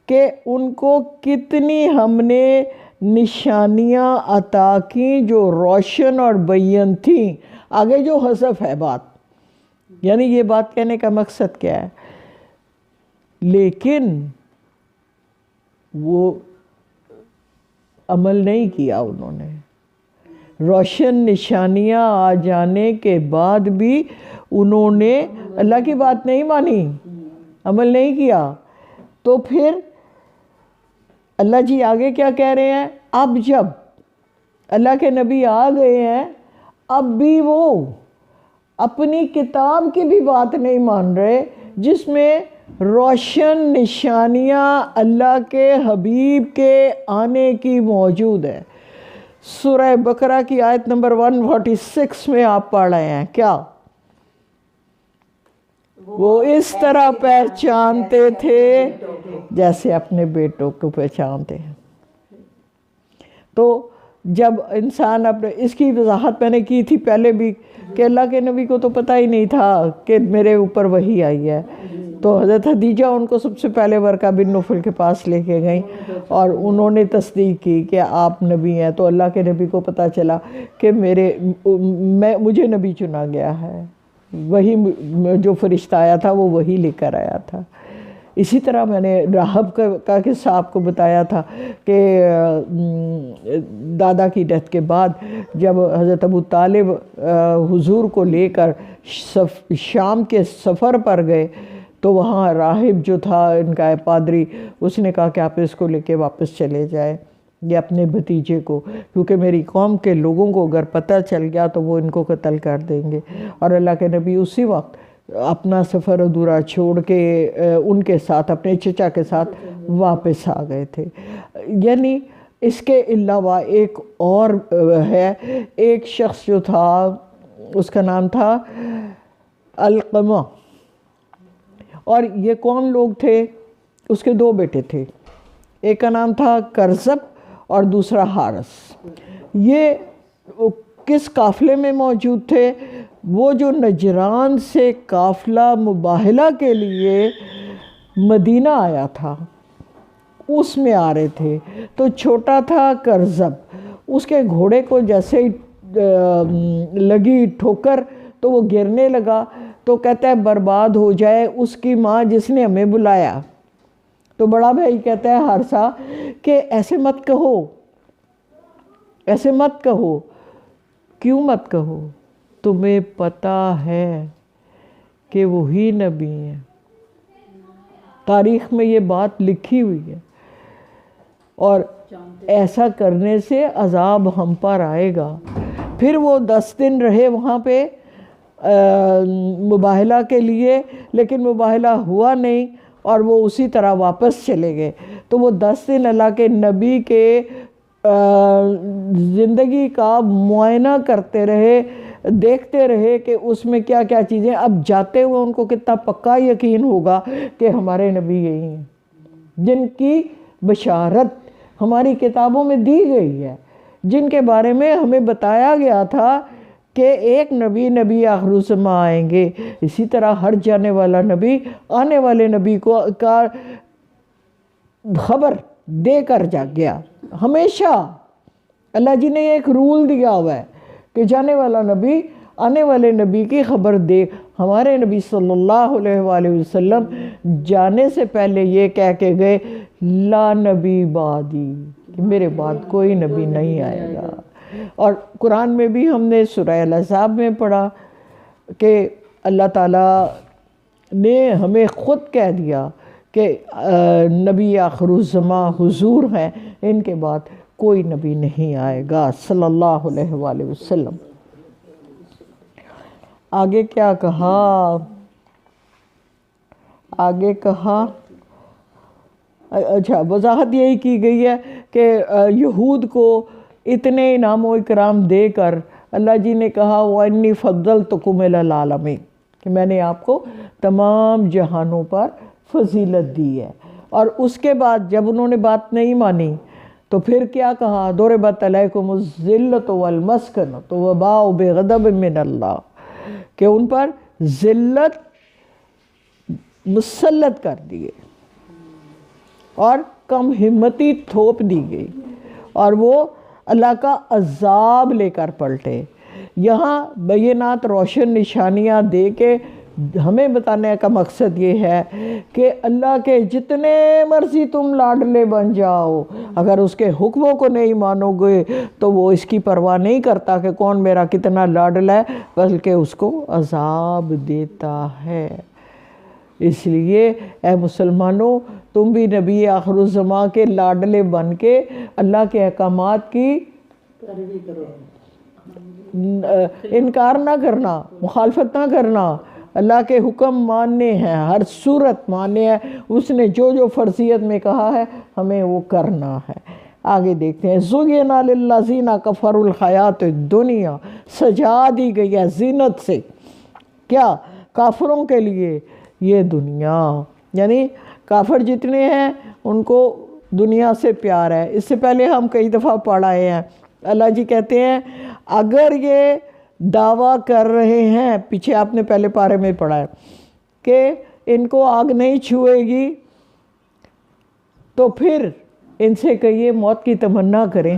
کہ ان کو کتنی ہم نے نشانیاں عطا کیں جو روشن اور بین تھیں۔ آگے جو حذف ہے بات، یعنی یہ بات کہنے کا مقصد کیا ہے، لیکن وہ عمل نہیں کیا انہوں نے، روشن نشانیاں آ جانے کے بعد بھی انہوں نے اللہ کی بات نہیں مانی، عمل نہیں کیا۔ تو پھر اللہ جی آگے کیا کہہ رہے ہیں، اب جب اللہ کے نبی آ گئے ہیں، اب بھی وہ اپنی کتاب کی بھی بات نہیں مان رہے، جس میں روشن نشانیاں اللہ کے حبیب کے آنے کی موجود ہے۔ سورہ بقرہ کی آیت نمبر 146 میں آپ پڑھ رہے ہیں کیا؟ وہ اس طرح پہچانتے تھے جیسے اپنے بیٹوں کو پہچانتے ہیں۔ تو جب انسان اپنے، اس کی وضاحت میں نے کی تھی پہلے بھی کہ اللہ کے نبی کو تو پتہ ہی نہیں تھا کہ میرے اوپر وحی آئی ہے، تو حضرت خدیجہ ان کو سب سے پہلے ورقہ بن نوفل کے پاس لے کے گئیں اور انہوں نے تصدیق کی کہ آپ نبی ہیں۔ تو اللہ کے نبی کو پتہ چلا کہ مجھے نبی چنا گیا ہے، وہی جو فرشتہ آیا تھا وہ وہی لے کر آیا تھا۔ اسی طرح میں نے راہب کا قصہ آپ کو بتایا تھا کہ دادا کی ڈیتھ کے بعد جب حضرت ابو طالب حضور کو لے کر شام کے سفر پر گئے تو وہاں راہب جو تھا ان کا پادری، اس نے کہا کہ آپ اس کو لے کے واپس چلے جائیں، یہ اپنے بھتیجے کو، کیونکہ میری قوم کے لوگوں کو اگر پتہ چل گیا تو وہ ان کو قتل کر دیں گے۔ اور اللہ کے نبی اسی وقت اپنا سفر ادھورا چھوڑ کے ان کے ساتھ، اپنے چچا کے ساتھ واپس آ گئے تھے۔ یعنی اس کے علاوہ ایک اور ہے، ایک شخص جو تھا اس کا نام تھا القمہ، اور یہ کون لوگ تھے؟ اس کے دو بیٹے تھے، ایک کا نام تھا کرزب اور دوسرا حارس۔ یہ کس قافلے میں موجود تھے؟ وہ جو نجران سے قافلہ مباہلہ کے لیے مدینہ آیا تھا اس میں آ رہے تھے۔ تو چھوٹا تھا کرزب، اس کے گھوڑے کو جیسے لگی ٹھوکر تو وہ گرنے لگا، تو کہتا ہے برباد ہو جائے اس کی ماں جس نے ہمیں بلایا۔ تو بڑا بھائی کہتا ہے حارثہ کہ ایسے مت کہو، ایسے مت کہو۔ کیوں مت کہو؟ تمہیں پتہ ہے کہ وہی نبی ہیں، تاریخ میں یہ بات لکھی ہوئی ہے، اور ایسا کرنے سے عذاب ہم پر آئے گا۔ پھر وہ 10 دن رہے وہاں پہ مباہلہ کے لیے، لیکن مباہلہ ہوا نہیں اور وہ اسی طرح واپس چلے گئے۔ تو وہ 10 دن اللہ کے نبی کے زندگی کا معائنہ کرتے رہے، دیکھتے رہے کہ اس میں کیا کیا چیزیں، اب جاتے ہوئے ان کو کتنا پکا یقین ہوگا کہ ہمارے نبی یہی ہیں جن کی بشارت ہماری کتابوں میں دی گئی ہے، جن کے بارے میں ہمیں بتایا گیا تھا کہ ایک نبی آخر الزماں آئیں گے۔ اسی طرح ہر جانے والا نبی آنے والے نبی کو کا خبر دے کر جا گیا۔ ہمیشہ اللہ جی نے ایک رول دیا ہوا ہے کہ جانے والا نبی آنے والے نبی کی خبر دے۔ ہمارے نبی صلی اللہ علیہ وآلہ وسلم جانے سے پہلے یہ کہہ کے گئے لا نبی بعدی، کہ میرے بعد کوئی نبی نہیں آئے گا۔ اور قرآن میں بھی ہم نے سورہ الاحزاب میں پڑھا کہ اللہ تعالیٰ نے ہمیں خود کہہ دیا کہ نبی آخر الزماں حضور ہیں، ان کے بعد کوئی نبی نہیں آئے گا صلی اللہ علیہ وآلہ وسلم۔ آگے کیا کہا؟ آگے کہا اچھا وضاحت یہی کی گئی ہے کہ یہود کو اتنے انعام و اکرام دے کر اللہ جی نے کہا وَإِنِّي فَضَّلْتُكُمْ عَلَى الْعَالَمِينَ، کہ میں نے آپ کو تمام جہانوں پر فضیلت دی ہے۔ اور اس کے بعد جب انہوں نے بات نہیں مانی تو پھر کیا کہا؟ ضُرِبَتْ عَلَيْكُمُ الذِّلَّةُ وَالْمَسْكَنَةُ وَبَاءُوا بِغَضَبٍ مِّنَ اللَّهِ، کہ ان پر ذلت مسلط کر دی گئی اور کم ہمتی تھوپ دی گئی، اور وہ اللہ کا عذاب لے کر پلٹے۔ یہاں بینات روشن نشانیاں دے کے ہمیں بتانے کا مقصد یہ ہے کہ اللہ کے جتنے مرضی تم لاڈلے بن جاؤ، اگر اس کے حکموں کو نہیں مانو گے تو وہ اس کی پرواہ نہیں کرتا کہ کون میرا کتنا لاڈلا ہے، بلکہ اس کو عذاب دیتا ہے۔ اس لیے اے مسلمانوں، تم بھی نبی آخر الزماں کے لاڈلے بن کے اللہ کے احکامات کی پیروی کرو، انکار نہ کرنا، مخالفت نہ کرنا، اللہ کے حکم ماننے ہیں، ہر صورت ماننے ہیں، اس نے جو جو فرضیت میں کہا ہے ہمیں وہ کرنا ہے۔ آگے دیکھتے ہیں، زُیِّنَ لِلَّذِینَ کَفَرُوا الْحَیَاةُ الدُّنْیَا، سجا دی گئی ہے زینت سے، کیا؟ کافروں کے لیے یہ دنیا، یعنی کافر جتنے ہیں ان کو دنیا سے پیار ہے۔ اس سے پہلے ہم کئی دفعہ پڑھ آئے ہیں، اللہ جی کہتے ہیں اگر یہ دعویٰ کر رہے ہیں، پیچھے آپ نے پہلے پارے میں پڑھا ہے کہ ان کو آگ نہیں چھوئے گی، تو پھر ان سے کہیے موت کی تمنا کریں،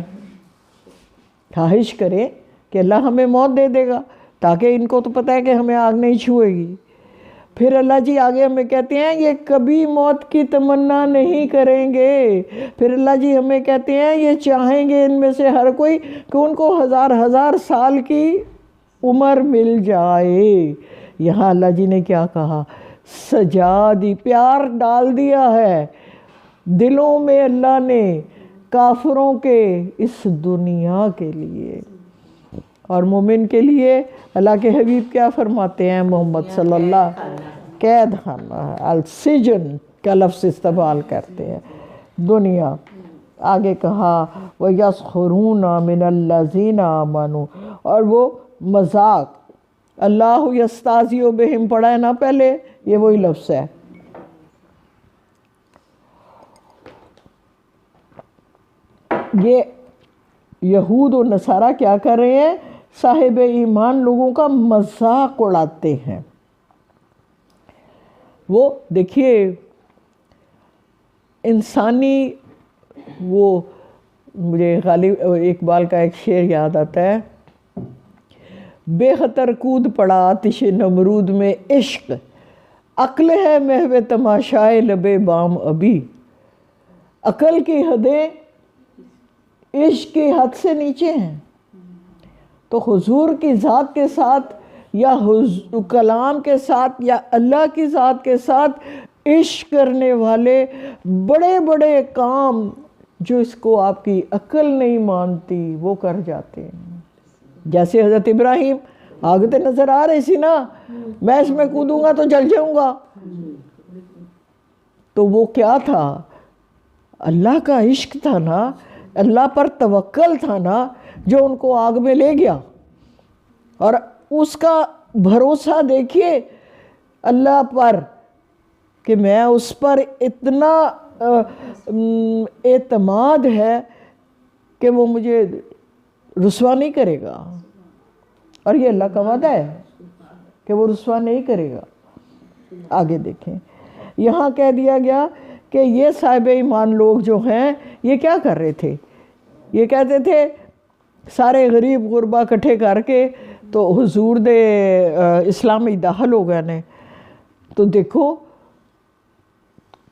خواہش کریں کہ اللہ ہمیں موت دے دے گا، تاکہ ان کو تو پتہ ہے کہ ہمیں آگ نہیں چھوئے گی۔ پھر اللہ جی آگے ہمیں کہتے ہیں یہ کبھی موت کی تمنا نہیں کریں گے۔ پھر اللہ جی ہمیں کہتے ہیں یہ چاہیں گے ان میں سے ہر کوئی کہ ان کو ہزار ہزار سال کی عمر مل جائے۔ یہاں اللہ جی نے کیا کہا؟ سجا دی، پیار ڈال دیا ہے دلوں میں اللہ نے کافروں کے اس دنیا کے لیے، اور مومن کے لیے اللہ کے حبیب کیا فرماتے ہیں محمد صلی اللہ، قید خانہ، السجن کا لفظ استعمال کرتے ہیں، دنیا۔ آگے کہا وَيَسْخَرُونَ مِنَ الَّذِينَ آمَنُوا، اور وہ مذاق، اللہ یستہزئ بہم پڑھا ہے نا پہلے، یہ وہی لفظ ہے۔ یہ یہود و نصارہ کیا کر رہے ہیں؟ صاحب ایمان لوگوں کا مذاق اڑاتے ہیں۔ وہ دیکھیے انسانی، وہ مجھے غالب اقبال کا ایک شعر یاد آتا ہے، بے خطر کود پڑا آتش نمرود میں عشق، عقل ہے محو تماشائے لب بام ابھی۔ عقل کی حدیں عشق کی حد سے نیچے ہیں، تو حضور کی ذات کے ساتھ یا کلام کے ساتھ یا اللہ کی ذات کے ساتھ عشق کرنے والے بڑے بڑے کام جو اس کو آپ کی عقل نہیں مانتی وہ کر جاتے ہیں۔ جیسے حضرت ابراہیم، آگ تو نظر آ رہی سی نا، میں اس میں کودوں گا تو جل جاؤں گا، تو وہ کیا تھا؟ اللہ کا عشق تھا نا، اللہ پر توکل تھا نا، جو ان کو آگ میں لے گیا۔ اور اس کا بھروسہ دیکھیے اللہ پر کہ میں اس پر اتنا اعتماد ہے کہ وہ مجھے رسوا نہیں کرے گا، اور یہ اللہ کا وعدہ ہے کہ وہ رسوا نہیں کرے گا۔ آگے دیکھیں، یہاں کہہ دیا گیا کہ یہ صاحب ایمان لوگ جو ہیں یہ کیا کر رہے تھے؟ یہ کہتے تھے سارے غریب غربا اکٹھے کر کے تو حضور دے اسلامی داخل ہو گئے نے، تو دیکھو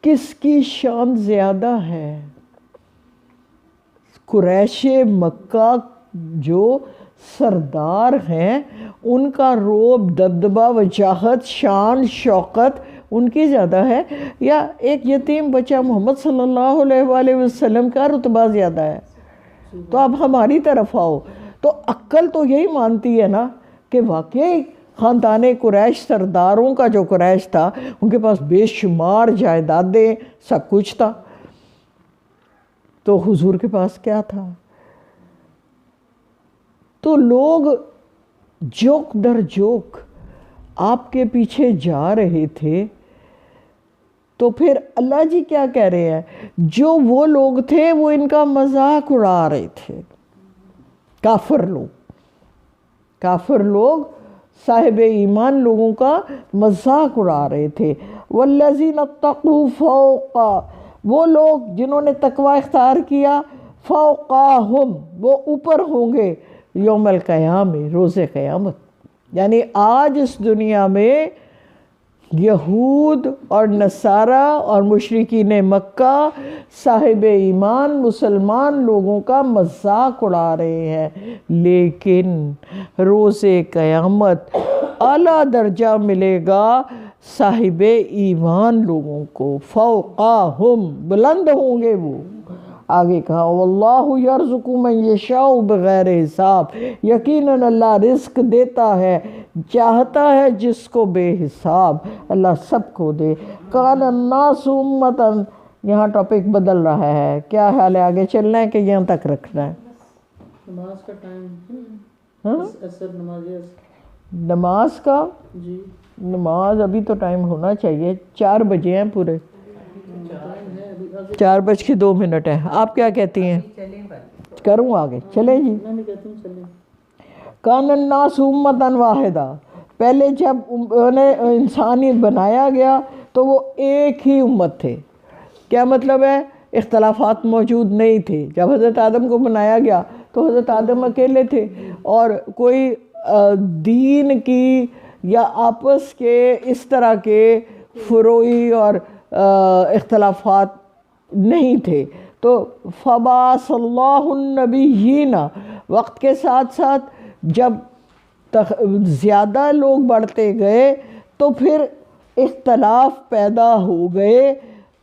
کس کی شان زیادہ ہے؟ قریش مکہ جو سردار ہیں ان کا رعب، دبدبہ، وجاہت، شان، شوقت ان کی زیادہ ہے، یا ایک یتیم بچہ محمد صلی اللہ علیہ وآلہ وسلم کا رتبہ زیادہ ہے؟ تو اب ہماری طرف آؤ، تو عقل تو یہی مانتی ہے نا کہ واقعی خاندان قریش، سرداروں کا جو قریش تھا ان کے پاس بے شمار جائیدادیں، سب کچھ تھا، تو حضور کے پاس کیا تھا؟ تو لوگ جوک در جوک آپ کے پیچھے جا رہے تھے، تو پھر اللہ جی کیا کہہ رہے ہیں؟ جو وہ لوگ تھے وہ ان کا مذاق اڑا رہے تھے، کافر لوگ صاحب ایمان لوگوں کا مذاق اڑا رہے تھے۔ والذین اتقوا فوق، وہ لوگ جنہوں نے تقوی اختیار کیا، فوقاہم، وہ اوپر ہوں گے یوم القیامہ، روز قیامت۔ یعنی آج اس دنیا میں یہود اور نصارہ اور مشرکین مکہ صاحب ایمان مسلمان لوگوں کا مذاق اڑا رہے ہیں، لیکن روز قیامت اعلیٰ درجہ ملے گا صاحب ایمان لوگوں کو، فوقاہم، بلند ہوں گے وہ۔ آگے کہا واللہ یرزق من یشاء بغیر حساب، یقیناً اللہ رزق دیتا ہے چاہتا ہے جس کو بے حساب اللہ سب کو دے۔ کان الناس امتاً، یہاں ٹاپک بدل رہا ہے، کیا حال ہے؟ آگے چلنا ہے کہ یہاں تک رکھنا ہے؟ نماز کا ٹائم، ہاں اثر نماز نماز کا، جی نماز ابھی تو ٹائم ہونا چاہیے، 4 بجے ہیں پورے، ٹائم ہے ابھی آگے۔ 4:02 ہے۔ آپ کیا کہتی ہیں؟ چلیں بات کروں آگے؟ چلیں جی۔ میں بھی کہتی ہوں چلیں۔ کان الناس امتاً واحدہ، پہلے جب انہیں انسانی بنایا گیا تو وہ ایک ہی امت تھے۔ کیا مطلب ہے؟ اختلافات موجود نہیں تھے۔ جب حضرت آدم کو بنایا گیا تو حضرت آدم اکیلے تھے، اور کوئی دین کی یا آپس کے اس طرح کے فروعی اور اختلافات نہیں تھے۔ تو فبعث اللہ النبیین، وقت کے ساتھ ساتھ جب زیادہ لوگ بڑھتے گئے تو پھر اختلاف پیدا ہو گئے،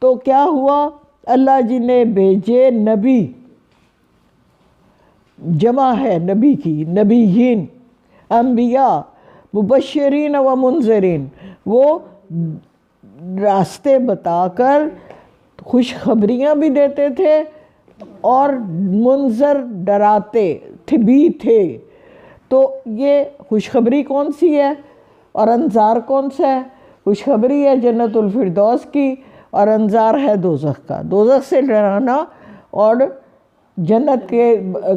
تو کیا ہوا؟ اللہ جی نے بھیجے نبی، جمع ہے نبی کی، نبیین، انبیاء، مبشرین و منذرین، وہ راستے بتا کر خوشخبریاں بھی دیتے تھے اور منذر ڈراتے بھی تھے۔ تو یہ خوشخبری کون سی ہے اور انذار کون سا ہے؟ خوشخبری ہے جنت الفردوس کی، اور انذار ہے دوزخ کا، دوزخ سے ڈرانا اور جنت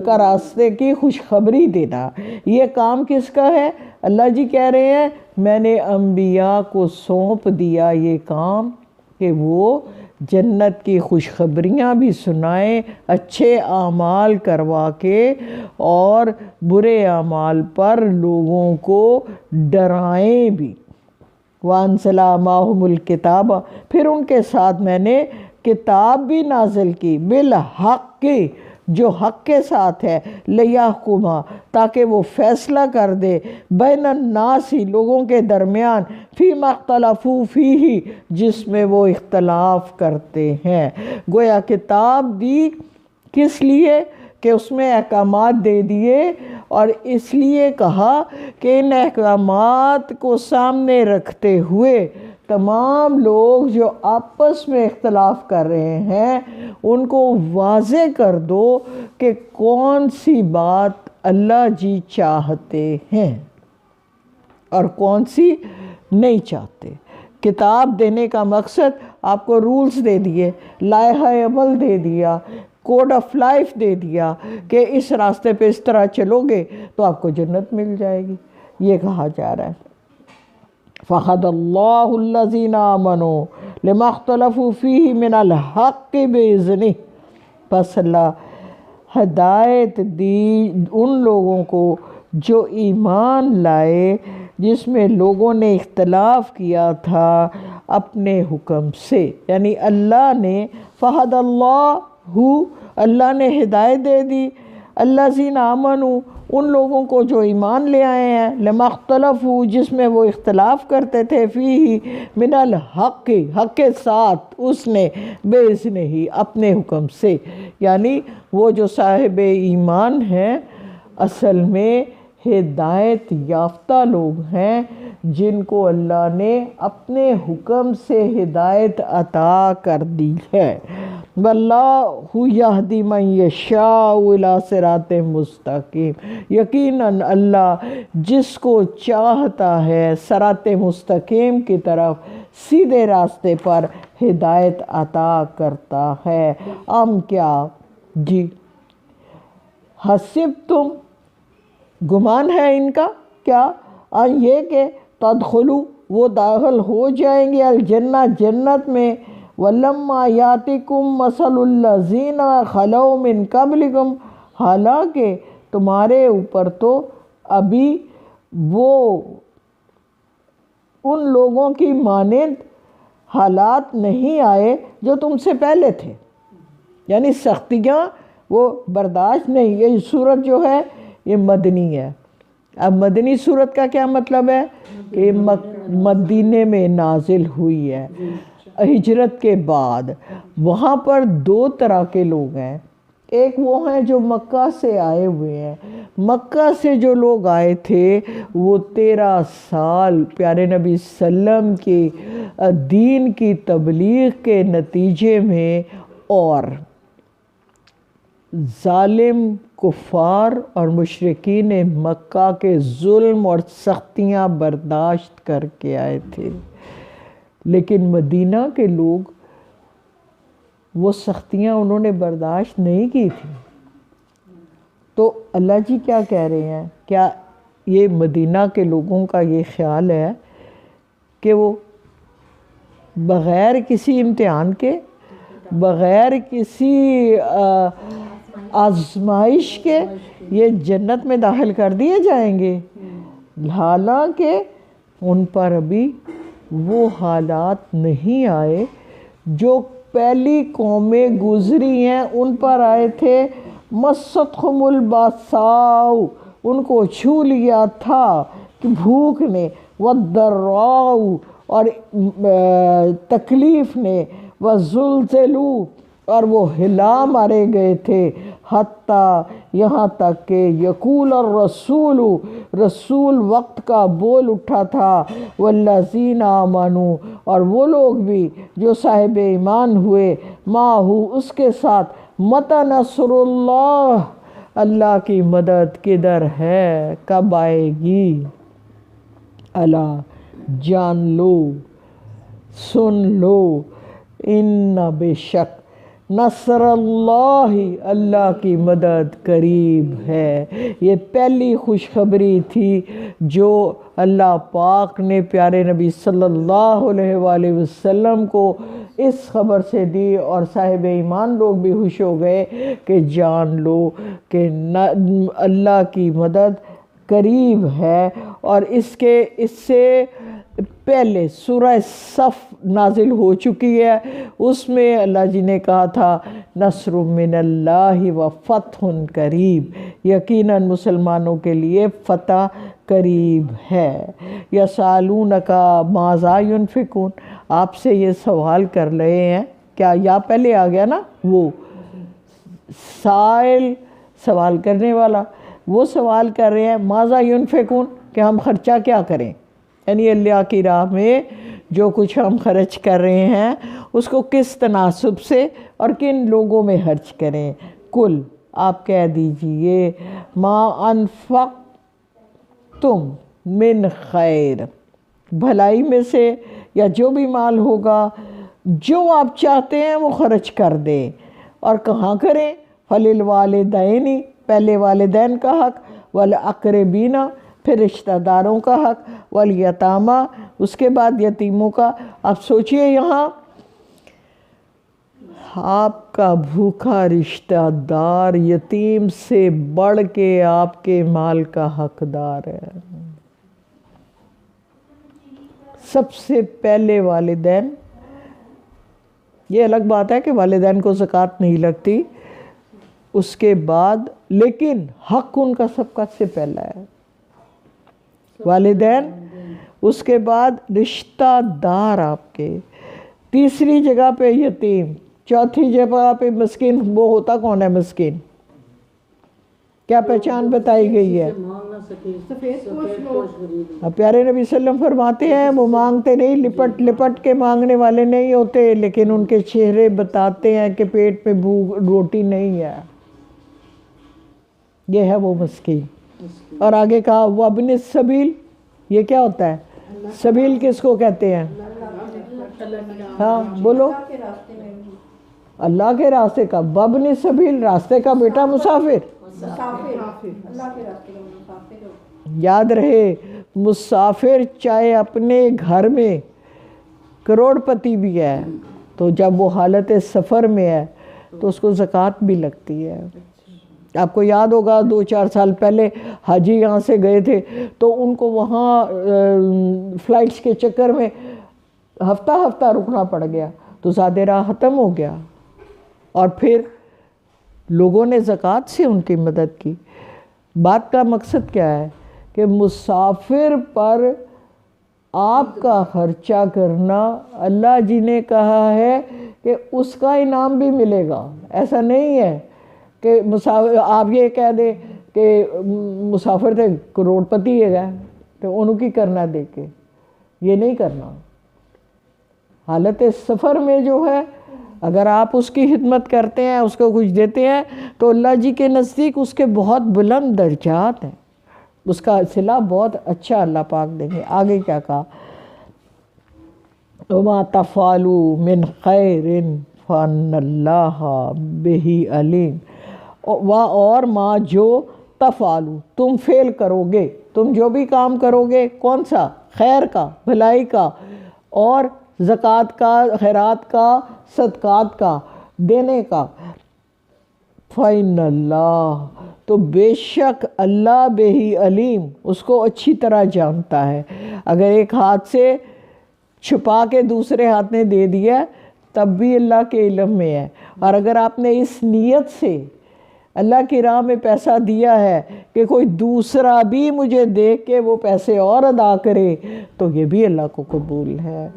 کا راستے کی خوشخبری دینا۔ یہ کام کس کا ہے؟ اللہ جی کہہ رہے ہیں میں نے انبیاء کو سونپ دیا یہ کام کہ وہ جنت کی خوشخبریاں بھی سنائیں، اچھے اعمال کروا کے اور برے اعمال پر لوگوں کو ڈرائیں بھی۔ وَأَنزَلَ مَعَهُمُ الْكِتَابَ، پھر ان کے ساتھ میں نے کتاب بھی نازل کی، بالحق، جو حق کے ساتھ ہے، لِيَحْكُمَ، تاکہ وہ فیصلہ کر دے، بین الناس، لوگوں کے درمیان، فِيمَا اخْتَلَفُوا فِيهِ، جس میں وہ اختلاف کرتے ہیں۔ گویا کتاب دی کس لیے؟ کہ اس میں احکامات دے دیے، اور اس لیے کہا کہ ان احکامات کو سامنے رکھتے ہوئے تمام لوگ جو آپس میں اختلاف کر رہے ہیں ان کو واضح کر دو کہ کون سی بات اللہ جی چاہتے ہیں اور کون سی نہیں چاہتے۔ کتاب دینے کا مقصد آپ کو رولز دے دیے، لائحہ عمل دے دیا، کوڈ آف لائف دے دیا کہ اس راستے پہ اس طرح چلو گے تو آپ کو جنت مل جائے گی، یہ کہا جا رہا ہے۔ فَهَدَى اللَّهُ الَّذِينَ آمَنُوا لِمَا اخْتَلَفُوا فِيهِ مِنَ الْحَقِّ بِإِذْنِهِ، پس اللہ ہدایت دی ان لوگوں کو جو ایمان لائے جس میں لوگوں نے اختلاف کیا تھا اپنے حکم سے، یعنی اللہ نے فَهَدَى اللَّهُ، اللہ نے ہدایت دے دی، الذین آمنوا، ان لوگوں کو جو ایمان لے آئے ہیں، لما اختلفوا، جس میں وہ اختلاف کرتے تھے، فیہ، من الحق، حق کے ساتھ، اس نے بِإِذْنِهِ، اپنے حکم سے، یعنی وہ جو صاحب ایمان ہیں اصل میں ہدایت یافتہ لوگ ہیں جن کو اللہ نے اپنے حکم سے ہدایت عطا کر دی ہے۔ وَاللَّهُ يَهْدِي مَن يَشَاءُ إِلَىٰ صِرَاطٍ مُسْتَقِيمٍ، یقیناً اللہ جس کو چاہتا ہے صراط مستقیم کی طرف، سیدھے راستے پر ہدایت عطا کرتا ہے۔ کیا جی حسبتم، گمان ہے ان کا کیا، یہ کہ تدخلوا، وہ داخل ہو جائیں گے، الجنہ، جنت میں، وَلَمَّا يَأْتِكُم مَّثَلُ الَّذِينَ خَلَوْا مِن قَبْلِكُمْ، حالانکہ تمہارے اوپر تو ابھی وہ ان لوگوں کی مانند حالات نہیں آئے جو تم سے پہلے تھے، یعنی سختیاں وہ برداشت نہیں۔ یہ صورت جو ہے یہ مدنی ہے۔ اب مدنی صورت کا کیا مطلب ہے؟ کہ مدینے میں نازل ہوئی ہے ہجرت کے بعد۔ وہاں پر 2 طرح کے لوگ ہیں، ایک وہ ہیں جو مکہ سے آئے ہوئے ہیں. مکہ سے جو لوگ آئے تھے وہ 13 سال پیارے نبی وسلم کی دین کی تبلیغ کے نتیجے میں اور ظالم کفار اور مشرکین مکہ کے ظلم اور سختیاں برداشت کر کے آئے تھے. لیکن مدینہ کے لوگ وہ سختیاں انہوں نے برداشت نہیں کی تھی. تو اللہ جی کیا کہہ رہے ہیں؟ کیا یہ مدینہ کے لوگوں کا یہ خیال ہے کہ وہ بغیر کسی امتحان کے، بغیر کسی آزمائش کے یہ جنت میں داخل کر دیے جائیں گے؟ حالانکہ ان پر ابھی وہ حالات نہیں آئے جو پہلی قومیں گزری ہیں ان پر آئے تھے. مستہم الباساء، ان کو چھو لیا تھا کہ بھوک نے، والضراء اور تکلیف نے، وزلزلوا اور وہ ہلا مارے گئے تھے، حتیٰ یہاں تک کہ یقول الرسول، رسول وقت کا بول اٹھا تھا، والذین آمنوا اور وہ لوگ بھی جو صاحب ایمان ہوئے، معہ اس کے ساتھ، متی نصر اللہ، اللہ کی مدد کدھر ہے، کب آئے گی؟ الا جان لو، سن لو، ان بے شک نصر اللہ، اللہ کی مدد قریب ہے. یہ پہلی خوشخبری تھی جو اللہ پاک نے پیارے نبی صلی اللہ علیہ وآلہ وسلم کو اس خبر سے دی، اور صاحب ایمان لوگ بھی خوش ہو گئے کہ جان لو کہ اللہ کی مدد قریب ہے. اور اس سے پہلے سورہ صف نازل ہو چکی ہے، اس میں اللہ جی نے کہا تھا نصر من اللہ و فتح قریب، یقیناً مسلمانوں کے لیے فتح قریب ہے. یسألونک ماذا ینفقون، آپ سے یہ سوال کر رہے ہیں، کیا یا پہلے آ گیا نا وہ سائل، سوال کرنے والا، وہ سوال کر رہے ہیں ماذا ینفقون، کہ ہم خرچہ کیا کریں، یعنی اللہ کی راہ میں جو کچھ ہم خرچ کر رہے ہیں اس کو کس تناسب سے اور کن لوگوں میں خرچ کریں. کل آپ کہہ دیجئے ما انفقتم من خیر، بھلائی میں سے یا جو بھی مال ہوگا جو آپ چاہتے ہیں وہ خرچ کر دیں. اور کہاں کریں؟ فللوالدین، پہلے والدین کا حق، والاقربین پھر رشتہ داروں کا حق، والیتامہ اس کے بعد یتیموں کا. آپ سوچئے یہاں آپ کا بھوکا رشتہ دار یتیم سے بڑھ کے آپ کے مال کا حقدار ہے. سب سے پہلے والدین، یہ الگ بات ہے کہ والدین کو زکوٰۃ نہیں لگتی، اس کے بعد لیکن حق ان کا سب کا سے پہلا ہے، والدین، اس کے بعد رشتہ دار آپ کے، تیسری جگہ پہ یتیم، چوتھی جگہ پہ مسکین. وہ ہوتا کون ہے مسکین؟ کیا پہچان بتائی گئی ہے؟ اب پیارے نبی صلی اللہ علیہ وسلم فرماتے ہیں وہ مانگتے نہیں، لپٹ لپٹ کے مانگنے والے نہیں ہوتے، لیکن ان کے چہرے بتاتے ہیں کہ پیٹ پہ بھوک روٹی نہیں ہے. یہ ہے وہ مسکین. اور آگے کہا وابن السبیل، یہ کیا ہوتا ہے؟ سبیل کس کو کہتے ہیں؟ ہاں بولو، اللہ کے راستے کا. وابن السبیل راستے کا بیٹا مسافر. یاد رہے مسافر چاہے اپنے گھر میں کروڑ پتی بھی ہے تو جب وہ حالت سفر میں ہے تو اس کو زکوٰۃ بھی لگتی ہے. آپ کو یاد ہوگا 2-4 سال پہلے حاجی یہاں سے گئے تھے تو ان کو وہاں فلائٹس کے چکر میں ہفتہ ہفتہ رکنا پڑ گیا تو زیادہ راہ ختم ہو گیا، اور پھر لوگوں نے زکوٰۃ سے ان کی مدد کی. بات کا مقصد کیا ہے کہ مسافر پر آپ کا خرچہ کرنا اللہ جی نے کہا ہے کہ اس کا انعام بھی ملے گا. ایسا نہیں ہے کہ آپ یہ کہہ دیں کہ مسافر تھے کروڑپتی ہے گئے تو انہوں کی کرنا دے کے، یہ نہیں کرنا۔ حالت سفر میں جو ہے اگر آپ اس کی خدمت کرتے ہیں، اس کو کچھ دیتے ہیں، تو اللہ جی کے نزدیک اس کے بہت بلند درجات ہیں، اس کا صلہ بہت اچھا اللہ پاک دیں گے۔ آگے کیا کہا؟ وَمَا تَفْعَلُوا مِنْ خَيْرٍ فَإِنَّ اللَّهَ بِهِ عَلِيمٌ۔ اور ما جو تفعلوا تم فعل کرو گے، تم جو بھی کام کرو گے، کون سا؟ خیر کا، بھلائی کا، اور زکوٰۃ کا، خیرات کا، صدقات کا، دینے کا، فَإِنَّ اللَّهَ تو بے شک اللہ بِهِ علیم اس کو اچھی طرح جانتا ہے۔ اگر ایک ہاتھ سے چھپا کے دوسرے ہاتھ نے دے دیا تب بھی اللہ کے علم میں ہے، اور اگر آپ نے اس نیت سے اللہ کی راہ میں پیسہ دیا ہے کہ کوئی دوسرا بھی مجھے دیکھ کے وہ پیسے اور ادا کرے تو یہ بھی اللہ کو قبول ہے۔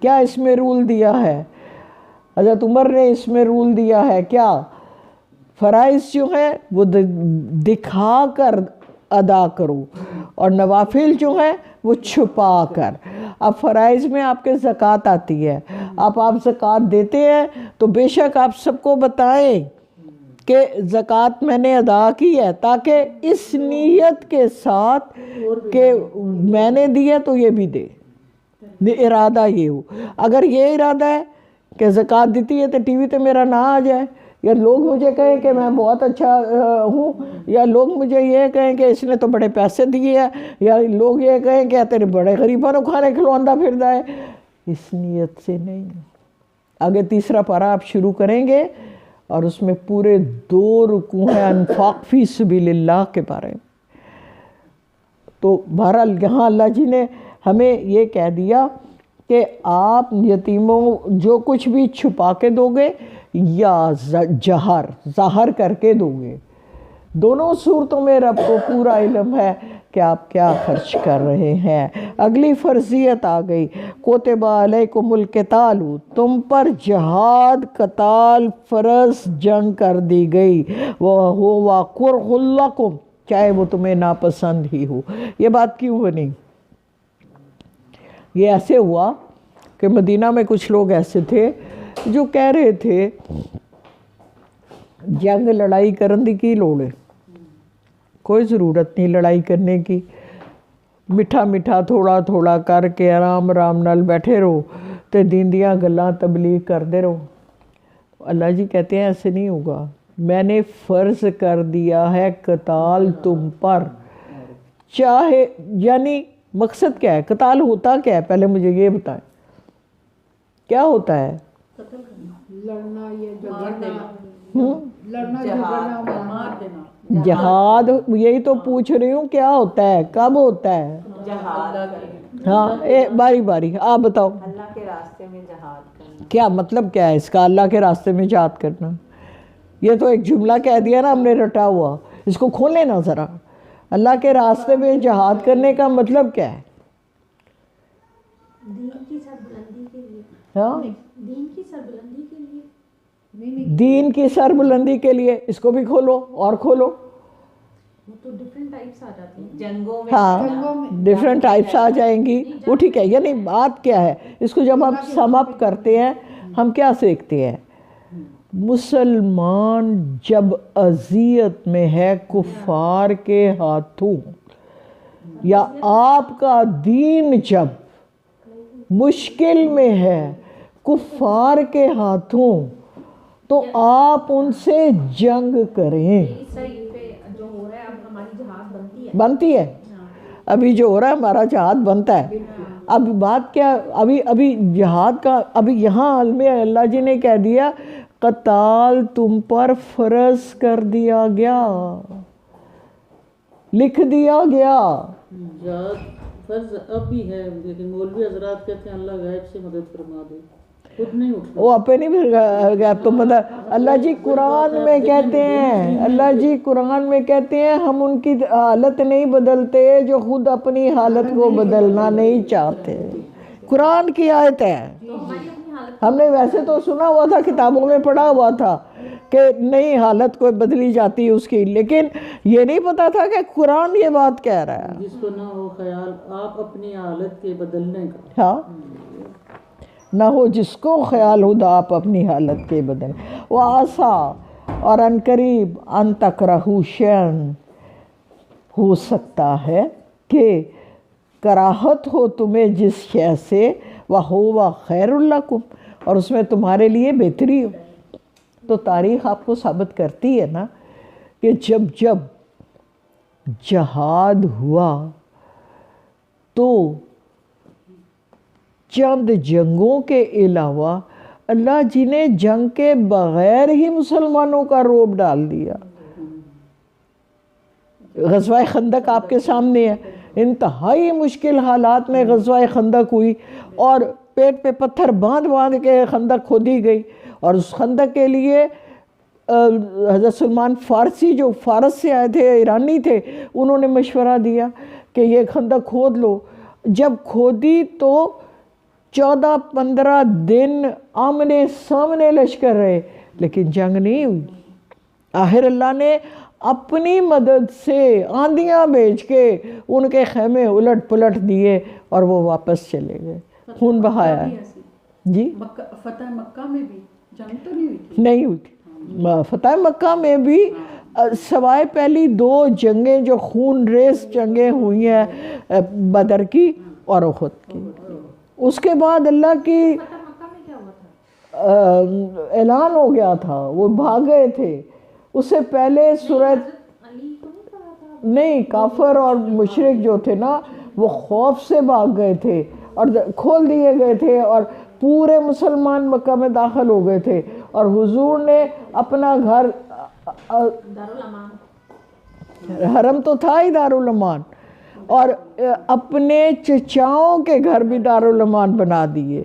کیا اس میں رول دیا ہے؟ حضرت عمر نے اس میں رول دیا ہے کیا؟ فرائض جو ہیں وہ دکھا کر ادا کرو، اور نوافل جو ہیں وہ چھپا کر۔ اب فرائض میں آپ کے زکوٰۃ آتی ہے، آپ زکوٰۃ دیتے ہیں تو بے شک آپ سب کو بتائیں کہ زکوٰۃ میں نے ادا کی ہے، تاکہ اس نیت کے ساتھ کہ میں نے دی ہے تو یہ بھی دے، ارادہ یہ ہو۔ اگر یہ ارادہ ہے کہ زکوٰۃ دیتی ہے تو ٹی وی تے میرا نہ آ جائے، یا لوگ مجھے کہیں کہ میں بہت اچھا ہوں، یا لوگ مجھے یہ کہیں کہ اس نے تو بڑے پیسے دیے ہیں، یا لوگ یہ کہیں کہ تیرے بڑے غریبوں کو کھانے کھلواندہ پھرتا ہے، اس نیت سے نہیں۔ آگے تیسرا پارہ آپ شروع کریں گے اور اس میں پورے 2 رکوع ہیں انفاق فی سبیل اللہ کے بارے میں۔ تو بہرحال یہاں اللہ جی نے ہمیں یہ کہہ دیا کہ آپ یتیموں جو کچھ بھی چھپا کے دو گے یا ظاہر کر کے دو گے، دونوں صورتوں میں رب کو پورا علم ہے کہ آپ کیا خرچ کر رہے ہیں۔ اگلی فرضیت آ گئی، کتب علیکم القتال، تم پر جہاد، قتال فرض، جنگ کر دی گئی، وَهُوَ كُرْهٌ لَكُمْ، چاہے وہ تمہیں ناپسند ہی ہو۔ یہ بات کیوں بنی؟ یہ ایسے ہوا کہ مدینہ میں کچھ لوگ ایسے تھے جو کہہ رہے تھے جنگ لڑائی کرن دی کی لوڑ ہے، کوئی ضرورت نہیں لڑائی کرنے کی، میٹھا میٹھا تھوڑا تھوڑا کر کے آرام آرام نال بیٹھے رہو تے دین دیاں گلاں تبلیغ کردے رہو۔ اللہ جی کہتے ہیں ایسے نہیں ہوگا، میں نے فرض کر دیا ہے قتال تم پر، چاہے یعنی مقصد کیا ہے؟ قتال ہوتا کیا ہے؟ پہلے مجھے یہ بتائیں کیا ہوتا ہے؟ جہاد، یہی تو پوچھ رہی ہوں کیا ہوتا ہے، کب ہوتا ہے؟ ہاں باری باری آپ بتاؤ۔ اللہ کے راستے میں جہاد کرنا۔ کیا مطلب کیا ہے اس کا، اللہ کے راستے میں جہاد کرنا؟ یہ تو ایک جملہ کہہ دیا نا ہم نے رٹا ہوا، اس کو کھولیں نا ذرا۔ اللہ کے راستے میں جہاد کرنے کا مطلب کیا ہے؟ دین کی سربلندی کے لیے، ہاں دین کی سربلندی کے لیے، دین کی سربلندی کے لیے، اس کو بھی کھولو اور کھولو۔ وہ تو ڈفرینٹ ٹائپس آ جاتی ہیں۔ جنگوں میں ہاں ڈیفرنٹ ٹائپس آ جائیں گی، وہ ٹھیک ہے، یعنی بات کیا ہے اس کو جب ہم سم اپ کرتے ہیں ہم کیا سیکھتے ہیں؟ مسلمان جب اذیت میں ہے کفار کے ہاتھوں، یا آپ کا دین جب مشکل میں ہے کفار کے ہاتھوں، تو آپ ان سے جنگ کریں۔ اس صحیح پہ جو ہو رہا ہے اب ہماری جہاد بنتی ہے، بنتی ہے، ابھی جو ہو رہا ہے ہمارا جہاد بنتا ہے۔ اب بات کیا، ابھی جہاد کا، ابھی یہاں علم اللہ جی نے کہہ دیا قتال تم پر فرض کر دیا گیا، لکھ دیا گیا۔ جہاد فرض اب بھی ہے، لیکن مولوی حضرات کہتے ہیں اللہ غیب سے مدد فرما دے، خود نہیں اٹھنا۔ وہ اپنے نہیں گیا تو مدد، اللہ جی قرآن میں کہتے ہیں، اللہ جی قرآن میں کہتے ہیں ہم ان کی حالت نہیں بدلتے جو خود اپنی حالت کو بدلنا نہیں چاہتے۔ قرآن کی آیت ہے، ہم نے ویسے تو سنا ہوا تھا، کتابوں میں پڑھا ہوا تھا کہ نئی حالت کوئی بدلی جاتی ہے اس کی، لیکن یہ نہیں پتا تھا کہ قرآن یہ بات کہہ رہا ہے. جس کو نہ ہو خیال آپ اپنی حالت کے بدلنے کا. ہاں، نہ ہو جس کو خیال خدا آپ اپنی حالت کے بدل. وآسا، اور ان قریب، ان تکرہو شیئن، ہو سکتا ہے کہ کراہت ہو تمہیں جس شے سے، وَهُوَ خَيْرٌ لَكُمْ، اور اس میں تمہارے لیے بہتری ہو. تو تاریخ آپ کو ثابت کرتی ہے نا کہ جب جب جہاد ہوا تو چند جنگوں کے علاوہ اللہ جی نے جنگ کے بغیر ہی مسلمانوں کا رعب ڈال دیا. غزوہ خندق آپ کے سامنے ہے، انتہائی مشکل حالات میں غزوہ خندق ہوئی اور پیٹ پہ پتھر باندھ باندھ کے خندق کھودی گئی. اور اس خندق کے لیے حضرت سلمان فارسی جو فارس سے آئے تھے، ایرانی تھے، انہوں نے مشورہ دیا کہ یہ خندق کھود لو. جب کھودی تو 14-15 دن آمنے سامنے لشکر رہے لیکن جنگ نہیں ہوئی. آخر اللہ نے اپنی مدد سے آندیاں بھیج کے ان کے خیمے الٹ پلٹ دیے اور وہ واپس چلے گئے. خون بہایا ہے. جی فتح مکہ میں بھی جنگ تو نہیں ہوئی تھی؟ نہیں ہوئی تھی. فتح مکہ میں بھی سوائے پہلی 2 جنگیں جو خون ریز جنگیں ہوئی ہیں، بدر کی اور احد کی، اس کے بعد اللہ کی مکہ میں کیا ہوا تھا؟ اعلان ہو گیا تھا، وہ بھاگ گئے تھے. اس سے پہلے سورہ علی کو نہیں کہا تھا؟ نہیں، کافر اور مشرک جو تھے نا وہ خوف سے بھاگ گئے تھے اور کھول دیے گئے تھے اور پورے مسلمان مکہ میں داخل ہو گئے تھے. اور حضور نے اپنا گھر، دارالامان، حرم تو تھا ہی دارالامان، اور اپنے چچاؤں کے گھر بھی دارالامان بنا دیے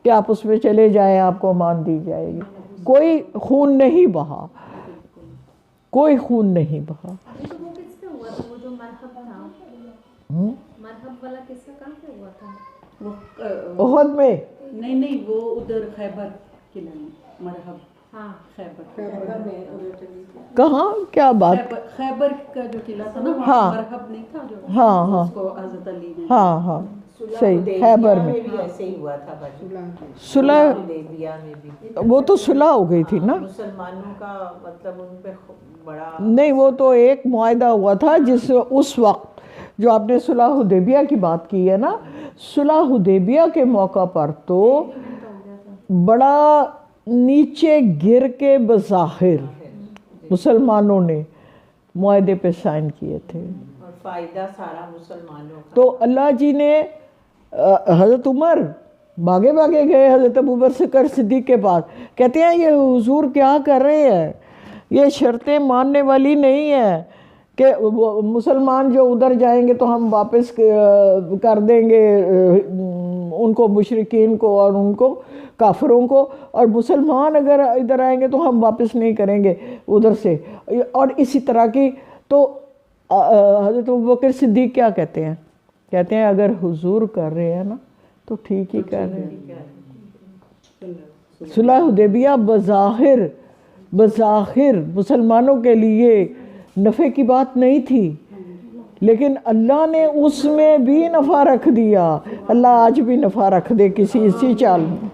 کہ آپ اس میں چلے جائیں، آپ کو امان دی جائے گی. کوئی خون نہیں بہا، کوئی خون نہیں بہا. تو وہ کس سے ہوا تھا؟ وہ جو مرحب تھا، مرحب والا کس سے کہاں سے ہوا تھا؟ وہ احد میں نہیں وہ ادھر خیبر قلعہ میں. مرحب، ہاں، خیبر کہاں، کیا بات؟ خیبر کا جو قلعہ تھا نا وہاں ہاں مرحب نہیں تھا جو ہاں ہاں اس کو حضرت علی نے. ہاں ہاں صحیح، حدیبیہ خیبر میں بھی ایسے ہی ہوا تھا بھائی. صلح، حدیبیہ میں بھی وہ تو صلح ہو گئی تھی نا. مسلمانوں کا مطلب ان پہ بڑا نہیں، وہ تو ایک معاہدہ ہوا تھا جس اس وقت جو آپ نے صلح حدیبیہ کی بات کی ہے نا، صلح حدیبیہ کے موقع پر تو بڑا نیچے گر کے بظاہر مسلمانوں نے معاہدے پہ سائن کیے تھے. اور فائدہ سارا مسلمانوں کا. تو اللہ جی نے حضرت عمر بھاگے بھاگے گئے حضرت ابوبکر صدیق کے پاس، کہتے ہیں یہ حضور کیا کر رہے ہیں، یہ شرطیں ماننے والی نہیں ہیں کہ مسلمان جو ادھر جائیں گے تو ہم واپس کر دیں گے ان کو، مشرکین کو اور ان کو کافروں کو، اور مسلمان اگر ادھر آئیں گے تو ہم واپس نہیں کریں گے ادھر سے. اور اسی طرح کی تو حضرت ابوبکر صدیق کیا کہتے ہیں؟ کہتے ہیں اگر حضور کر رہے ہیں نا تو ٹھیک ہی کر رہے ہیں. صلح حدیبیہ بظاہر مسلمانوں کے لیے نفع کی بات نہیں تھی، لیکن اللہ نے اس میں بھی نفع رکھ دیا. اللہ آج بھی نفع رکھ دے کسی اسی چال میں.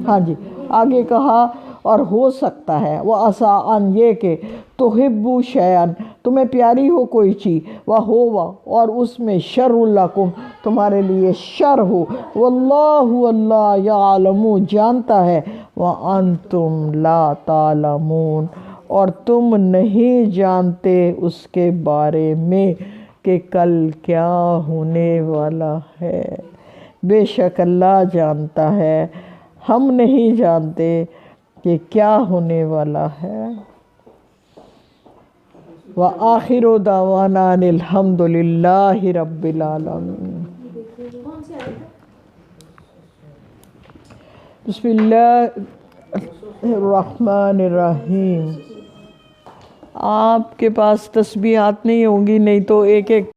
ہاں جی، آگے کہا اور ہو سکتا ہے وہ آسان یہ کہ تحبوا شیئا، تمہیں پیاری ہو کوئی چیز، وہو، اور اس میں شر لکم، تمہارے لیے شر ہو، واللہ، اللہ یعلم، جانتا ہے، وانتم لا تعلمون، اور تم نہیں جانتے اس کے بارے میں کہ کل کیا ہونے والا ہے. بے شک اللہ جانتا ہے، ہم نہیں جانتے کہ کیا ہونے والا ہے. وآخر دعوانا ان الحمد للہ رب العالمین. کون سی آیت ہے؟ بسم اللہ الرحمن الرحیم. آپ کے پاس تسبیحات نہیں ہوں گی، نہیں تو ایک ایک